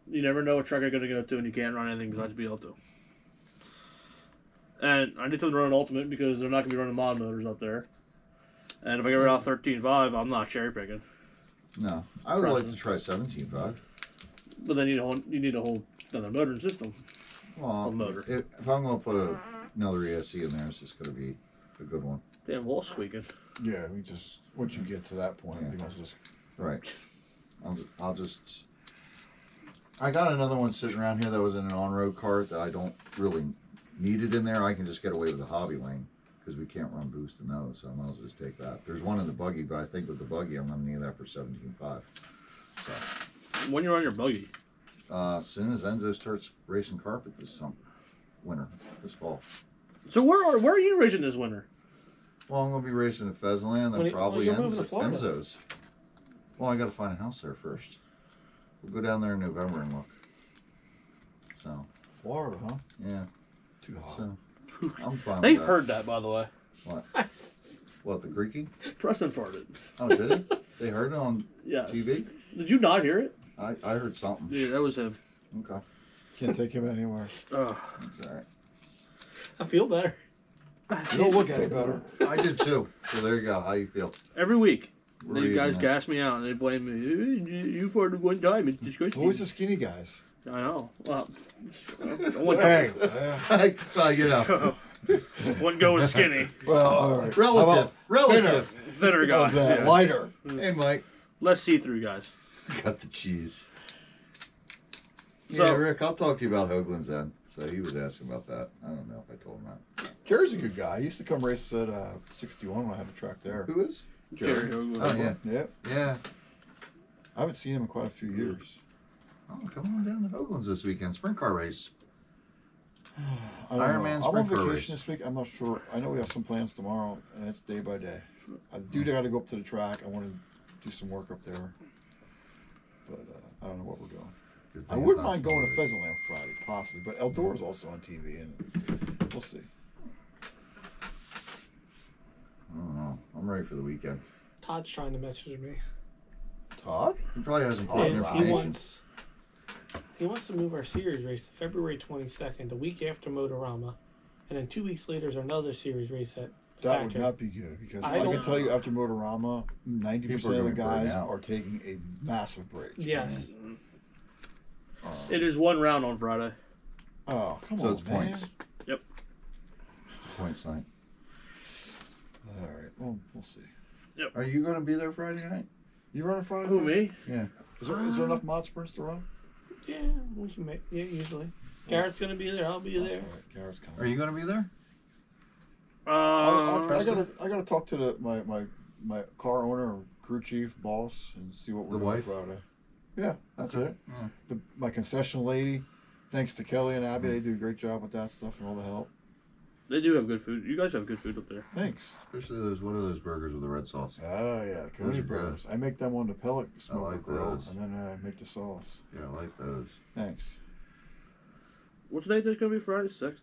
you never know what track I'm gonna go to, and you can't run anything besides BL2. And I need to run an ultimate because they're not gonna be running mod motors up there. And if I get rid of 13.5, I'm not cherry picking. No, I would like to try 17.5. But then you need a whole another motor and system. Well, A motor. if I'm going to put another ESC in there, it's just going to be a good one. Damn wall squeaking. Yeah, once you get to that point, Yeah. you must just. Right. I'll just. I got another one sitting around here that was in an on-road cart that I don't really need it in there. I can just get away with the hobby lane because we can't run boost in those, so I might as well just take that. There's one in the buggy, but I think with the buggy, I'm going to need that for 17.5. So, When you're on your buggy, as soon as Enzo starts racing carpet this fall. so where are you racing this winter? Well, I'm going to be racing at Pheasantland, then probably you're moving to Florida. Enzo's. Well, I got to find a house there first. We'll go down there in November and look. So, Florida, huh? yeah. Too hot. So, I'm fine They with that. heard that, by the way. What, the Greeky? Preston farted. Oh, did he? They heard it on Yes. TV? Did you not hear it? I heard something. Yeah, that was him. Okay. Can't take him anywhere. Ugh. That's all right. I feel better. You don't look any better. I did too. So there you go. How you feel? Every week, We're you guys even gas me out and they blame me. You farted one time. It's disgusting. Always the skinny guys. I know. Well, Hey. there. Well, you know. one go is skinny. Well, all right. How Relative. about Relative. Thinner How's guys. that? Yeah. Lighter. Hey, Mike. Less see-through guys. Got the cheese. So- Yeah, Rick, I'll talk to you about Hoagland's then. So he was asking about that. I don't know if I told him that. Jerry's a good guy. He used to come race at 61 when I had a track there. Who is? Jerry. Oh, yeah. Yep. Yeah. I haven't seen him in quite a few years. Oh, come on down to Hoagland's this weekend. Sprint car race. I don't Iron know. Man I'm on sprint car vacation race. this week. I'm not sure. I know we have some plans tomorrow, and it's day by day. I do got to go up to the track. I want to do some work up there, but I don't know what we're doing. Good I thing it's wouldn't not mind going to snowing. Pheasantland Friday, possibly, but Eldora's also on TV, and we'll see. I don't know. I'm ready for the weekend. Todd's trying to message me. Todd? He probably has Oh, important He information. wants to move our series race to February 22nd, the week after Motorama, and then 2 weeks later is another series race at That would Factory. not be good because I I can don't- tell you after Motorama, 90% People are of the gonna burn guys out. are taking a massive break. Yes. It is one round on Friday. Oh, come So on, it's man. points. Yep. Points night. All right, well, we'll see. Are you going to be there Friday night? You running Friday? Who, boys? me? Yeah. Is there enough mod sprints to run? Yeah, we can make. Yeah, usually. Garrett's gonna be there. I'll be there. All right, Garrett's coming. Are you going to be there? I gotta talk to my car owner or crew chief boss and see what we're The doing wife? Friday. Yeah, that's it. Yeah. My concession lady, thanks to Kelly and Abby, they do a great job with that stuff and all the help. They do have good food. You guys have good food up there. Thanks. Especially what are those burgers with the red sauce? Oh yeah, the Those Cozy are good. Brothers. I make them on the pellet smoker like grill, those. and then I make the sauce. Yeah, I like those. Thanks. What's the date that's gonna be Friday? 6th?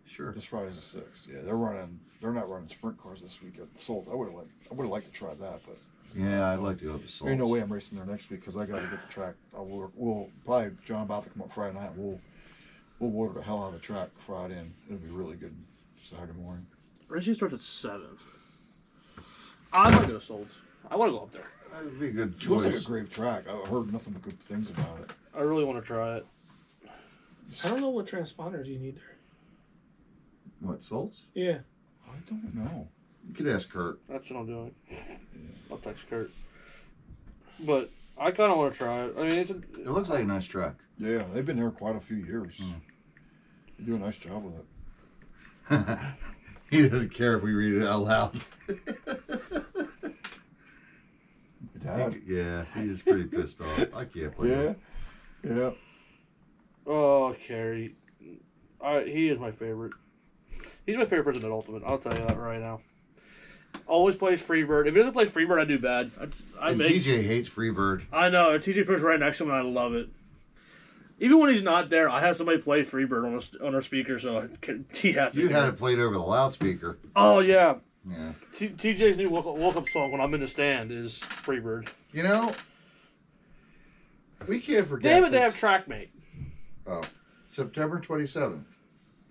Sure. This Friday's the 6th. Yeah, they're not running sprint cars this week at Salt. I would have liked to try that, but Yeah, I'd like to go to Salt. ain't no way I'm racing there next week because I got to get the track. We'll probably John about to come up Friday night. We'll water the hell out of the track Friday, and it'll be really good Saturday morning. Racing starts at 7. I want to go to Solds. I want to go up there. That'd be a good It looks like a choice. great track. I've heard nothing but good things about it. I really want to try it. I don't know what transponders you need there. What, salts? Yeah. I don't know. You could ask Kurt. That's what I'm doing. I'll text Kurt. But I kind of want to try it. I mean, It looks like a nice track. Yeah, they've been here quite a few years. They do a nice job with it. He doesn't care if we read it out loud. Dad. Yeah, he's pretty pissed off. I can't play it. Yeah. Oh, Carrie. He is my favorite. He's my favorite person at Ultimate. I'll tell you that right now. Always plays Freebird. If he doesn't play Freebird, I do bad. And TJ hates Freebird. I know. TJ puts right next to him, and I love it. Even when he's not there, I have somebody play Freebird on our speaker, so he has to. You had it played over the loudspeaker. Oh, yeah. Yeah. TJ's new woke-up song when I'm in the stand is Freebird. You know, we can't forget. Damn it, they have TrackMate. Oh, September 27th,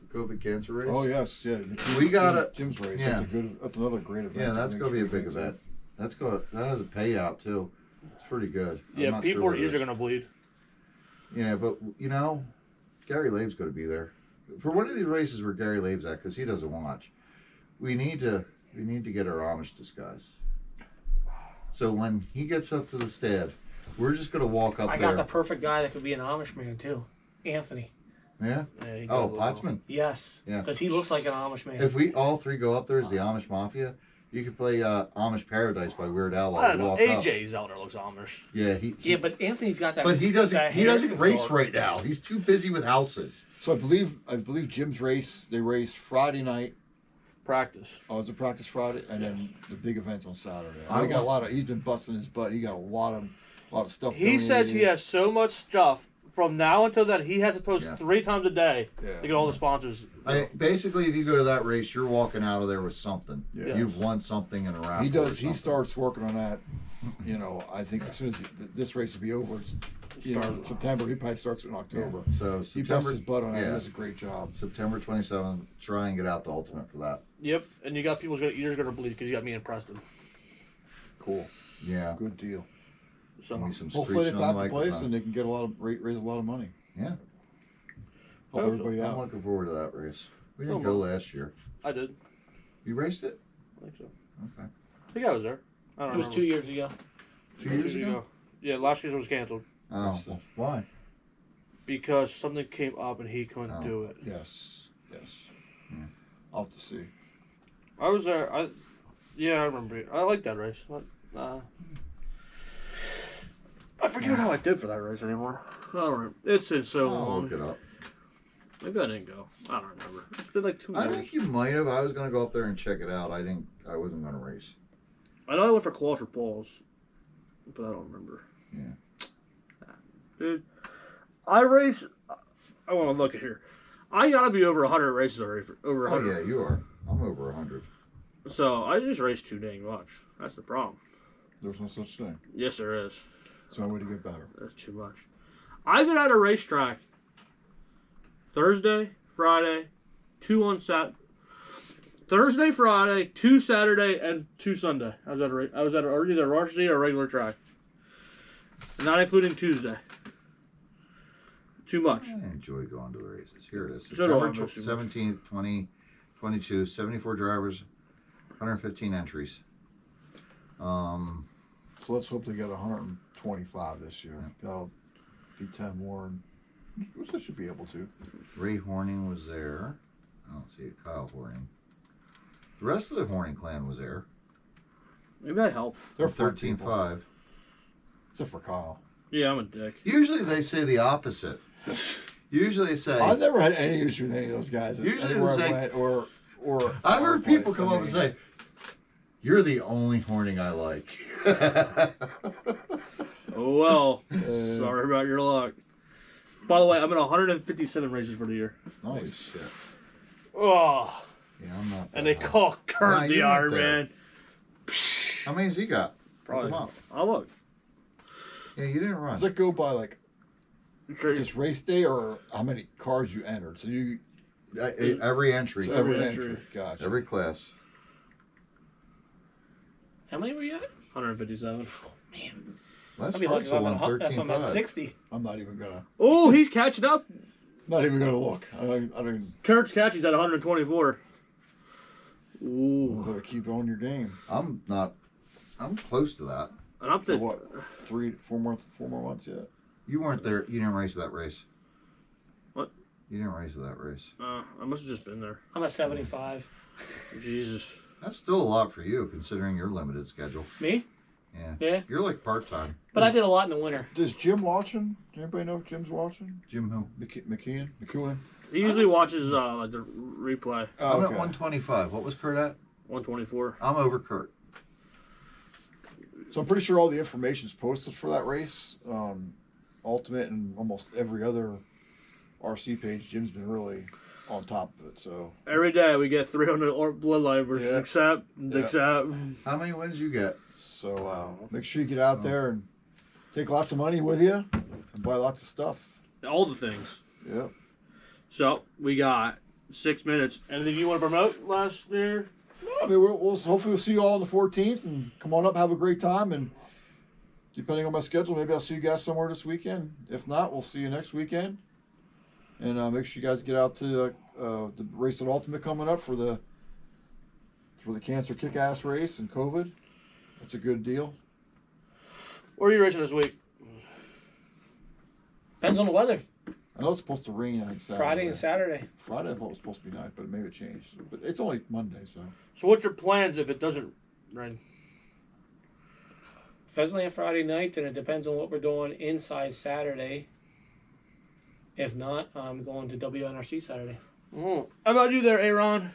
the COVID cancer race. Oh yes, yeah. We got Jim's race. Yeah. That's another great event. Yeah, that's going to be a big event. That has a payout too. It's pretty good. Yeah, people's ears are going to bleed. Yeah, but you know, Gary Labe's going to be there for one of these races where Gary Labe's at because he doesn't watch. We need to get our Amish disguise. So when he gets up to the stand, we're just going to walk up there. I got the perfect guy that could be an Amish man too, Anthony. Yeah. Yeah, he Oh, does Potsman. Yes. Yeah. Because he looks like an Amish man. If we all three go up there as the Amish Mafia, you could play Amish Paradise by Weird Al I while don't we know. walk up. AJ's out there looks Amish. Yeah, Yeah, but Anthony's got that. But he doesn't. that He hair doesn't race control. right now. He's too busy with houses. So I believe Jim's race. They race Friday night. Practice. Oh, it's a practice Friday, and then the big events on Saturday. I He got a want- lot of. He's been busting his butt. He got a lot of stuff. He says he has so much stuff from now until then. He has to post Yeah. 3 times a day Yeah. to get all the sponsors. Basically, if you go to that race, you're walking out of there with something. Yeah. You've won something in a raffle. He or does. He something. starts working on that. You know, I think as soon as this race will be over, it's September. He probably starts in Yeah. October. So He busts September. his butt on that. He Yeah. does a great job. September 27th. Try and get out to Ultimate for that. Yep, and you got people's ears going to bleed because you got me and Preston. Cool. Yeah. Good deal. So Give me some Hopefully they screeching on clap the the place microphone. and they can get raise a lot of money. Yeah. Help everybody I'm out. looking forward to that race. We didn't Oh, go well. last year. I did. You raced it? I think so. Okay. I think I was there. I don't It was remember. 2 years ago. 2 years ago? Yeah, last year's was canceled Oh, why? because something came up and he couldn't Oh. do it. Yes. Hmm. I'll have to see. I was there. I remember it. I like that race. I forget how I did for that race anymore. I don't remember. It's been so I'll long. look it up. Maybe I didn't go. I don't remember. It's been like 2 I years. think you might have. I was gonna go up there and check it out. I wasn't gonna race. I know I went for Claws or Paws, but I don't remember. Yeah. Dude, I race. I want to look at here. I gotta be over 100 races already. Over Oh 100. yeah, you are. I'm over 100. So I just race too dang much. That's the problem. There's no such thing. Yes, there is. It's the only way to get better. That's too much. I've been at a racetrack Thursday, Friday, 2 on Sat. Thursday, Friday, 2 Saturday, and 2 Sunday. I was at either a varsity or a regular track, not including Tuesday. Too much. I enjoy going to the races. Here it is. So do I, September most of 17th, 2022. 74 drivers, 115 entries. So let's hope they get 125 this year. That'll be 10 more. And they should be able to. Ray Horning was there. I don't see it. Kyle Horning. The rest of the Horning clan was there. Maybe I help. They're 13 13-5. Except for Kyle. Yeah, I'm a dick. Usually they say the opposite. Usually they say. I've never had any issue with any of those guys. Usually Anywhere they I say- went or I've heard place. people come I up and mean, say, "You're the only Horning I like." Oh well. Uh, Sorry about your luck. By the way, I'm in 157 races for the year. Nice. Shit. Oh, Yeah, I'm not. and that they high. call Kurt Nah, the you weren't Iron there. Man. How many's he got? Probably. Look 'em up. I'll look. Yeah, you didn't run. Does it go by like Sure. just race day or how many cars you entered? So you Every entry, so every Every entry. entry. Gotcha. every class. How many were you at? 157. Man, Last I'd be lucky Sparks if I'm won at 13-5. 60. I'm not even gonna. Oh, he's catching up. Not even gonna look. I don't even. Kurt's catching's at 124. Ooh. Better keep on your game. I'm close to that. And I'm For what? 4 more months yet. You weren't there. You didn't race that race. What? You didn't race that race. I must have just been there. I'm at 75. Jesus. That's still a lot for you, considering your limited schedule. Me? Yeah. Yeah. You're like part-time. But I did a lot in the winter. Is Jim watching? Anybody know if Jim's watching? Jim who? McEwen? He usually watches like the replay. Oh, I'm at okay. 125. What was Kurt at? 124. I'm over Kurt. So I'm pretty sure all the information's posted for that race. Ultimate and almost every other RC page. Jim's been really on top of it. So Every day we get 300 bloodline versus Yeah. accept. How many wins you get? So make sure you get out there and take lots of money with you and buy lots of stuff. All the things. Yeah. So we got 6 minutes. Anything you want to promote last year? No, I mean, we'll hopefully see you all on the 14th and come on up, have a great time, and depending on my schedule, maybe I'll see you guys somewhere this weekend. If not, we'll see you next weekend. And make sure you guys get out to the race at Ultimate coming up for the cancer kick-ass race and COVID. That's a good deal. Where are you racing this week? Depends on the weather. I know it's supposed to rain, I think, Saturday. Friday and Saturday. Friday I thought it was supposed to be nice, but maybe it changed. But it's only Monday, so. So what's your plans if it doesn't rain? Pheasantland Friday night, and it depends on what we're doing inside Saturday. If not, I'm going to WNRC Saturday. How about you there, Aaron?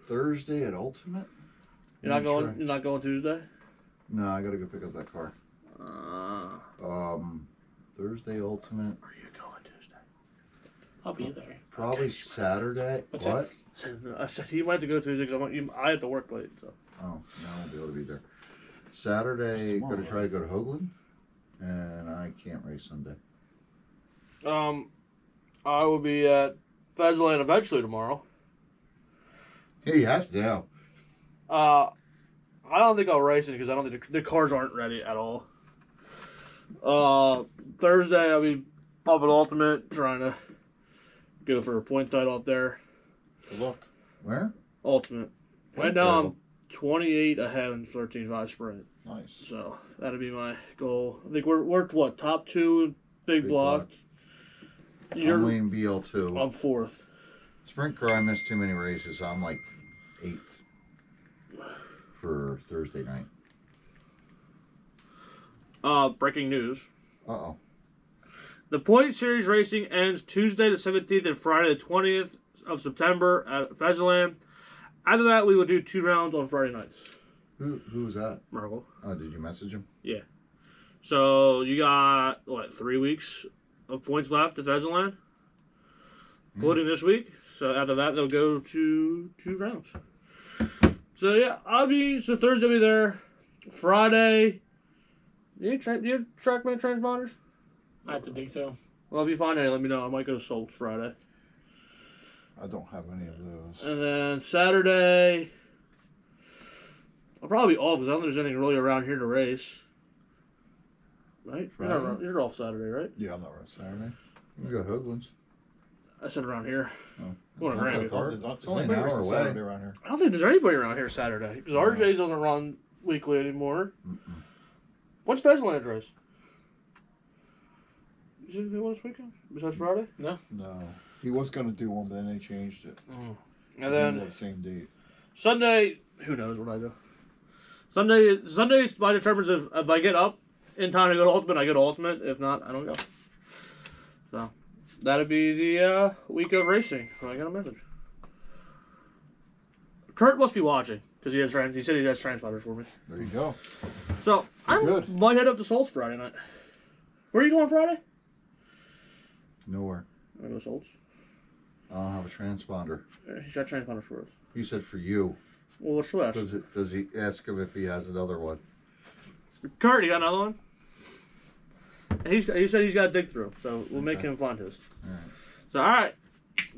Thursday at Ultimate. You're not going. You're not going Tuesday. No, I gotta go pick up that car. Thursday Ultimate. Are you going Tuesday? I'll be there. Probably Saturday. What's What? I said he might have to go Tuesday because I have to work late. So. Oh, no, I won't be able to be there. Saturday, Tomorrow, gonna try to go to Hoagland, and I can't race Sunday. I will be at Pheasantland eventually tomorrow. Yeah, you have to now. I don't think I'll race it because I don't think the cars aren't ready at all. Thursday I'll be up at Ultimate trying to go for a point title up there. Good luck. Where? Ultimate. Right Point now title. I'm 28 ahead in 13.5 sprint. Nice. So that'll be my goal. I think we're what, top 2 in big block. I'm leading BL2. I'm 4th. Sprint car, I missed too many races, so I'm like 8th for Thursday night. Breaking news. Uh-oh. The Point Series racing ends Tuesday the 17th and Friday the 20th of September at Pheasantland. After that, we will do 2 rounds on Friday nights. Who was that? Merkel. Oh, did you message him? Yeah. So you got, 3 weeks of points left at Pheasantland, including this week. So after that, they'll go to 2 rounds. So yeah, so Thursday I'll be there. Friday, do you have TrackMan transponders? I have to dig through. Well, if you find any, let me know. I might go to Solts Friday. I don't have any of those. And then Saturday, I'll probably be off because I don't think there's anything really around here to race. Right? Friday? You're off Saturday, right? Yeah, I'm not running Saturday. We got Hoagland's. I said around here. Oh. Going to Granby. It's only an hour away. Saturday around here. I don't think there's anybody around here Saturday because RJ's doesn't run weekly anymore. What's Pheasantland race? Is it anything this weekend besides Friday? No. He was going to do one, but then they changed it. And then the same date. Sunday, who knows what I do. Sunday my determines if I get up in time to go to Ultimate, I go to Ultimate. If not, I don't go. So that'd be the week of racing. I got a message. Kurt must be watching because he said he has transponders for me. There you go. So I Good. might head up to Solts Friday night. Where are you going Friday? Nowhere. I go to Solts. I don't have a transponder. He's got transponders for us. He said for you. Well, what's the Does he ask him if he has another one? Kurt, you got another one? And he said he's got to dig through, so we'll make him find his. All right. So, all right.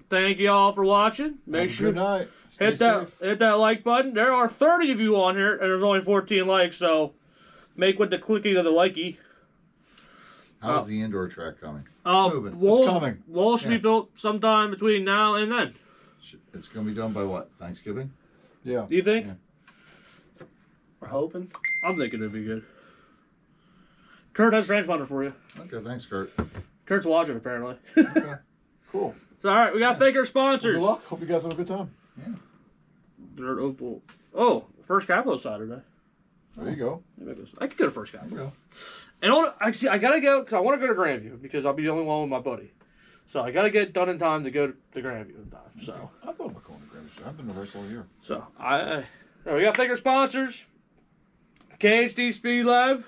Thank you all for watching. Make Have a sure good night. Stay hit safe. that like button. There are 30 of you on here, and there's only 14 likes, so make with the clicking of the likey. How's the indoor track coming? moving. It's coming. Wall should be Yeah. built sometime between now and then. It's going to be done by what? Thanksgiving? Yeah. Do you think? Yeah. We're hoping. I'm thinking it'd be good. Kurt has transponder for you. Okay, thanks, Kurt. Kurt's watching apparently. Okay. Cool. So all right, we got to thank our Well, sponsors. good luck. Hope you guys have a good time. Dirt Opal. Oh, First Capital Saturday. There you go. I could go to First There Capital. you go. And actually, I gotta go because I want to go to Grandview because I'll be the only one with my buddy. So I gotta get done in time to go to the Grandview in time. So, I thought about going to Grand Rapids. I've been to race all year. so we gotta thank our sponsors: KHD Speed Lab,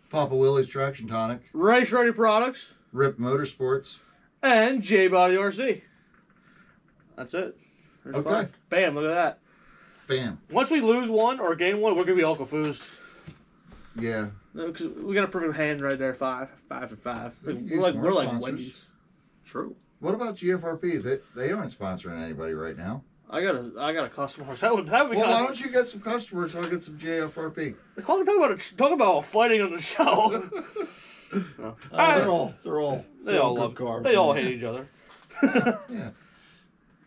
Papa Willie's Traction Tonic, Race Ready Products, Rip Motorsports. and J Body RC. That's it. There's Okay. 5. Bam! Look at that. Bam. Once we lose one or gain one, we're gonna be all confused. Yeah. No, 'cause we got a perfect hand right there. 5 for 5. We We're use like more we're like sponsors. Wendy's. True. What about GFRP? They aren't sponsoring anybody right now. I got a customer. That would be Well, kind why of. don't you get some customers? I'll get some GFRP. Talk about fighting on the show. No. They're all They all good love cars. They all man. hate each other. Yeah.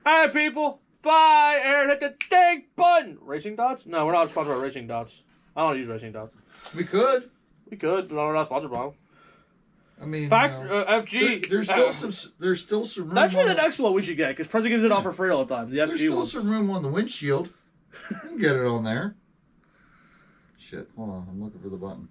All right, people. Bye. Aaron, hit the dang button. Racing Dots? No, we're not sponsored by Racing Dots. I don't use Racing Dots. We could. We could, but we're not sponsored by them. I mean, Fact, you know, FG. there's still some room. That's on really the next one we should get because Prezi gives it out for free all the time. The There's FG still one. some room on the windshield. You can get it on there. Shit, hold on. I'm looking for the button.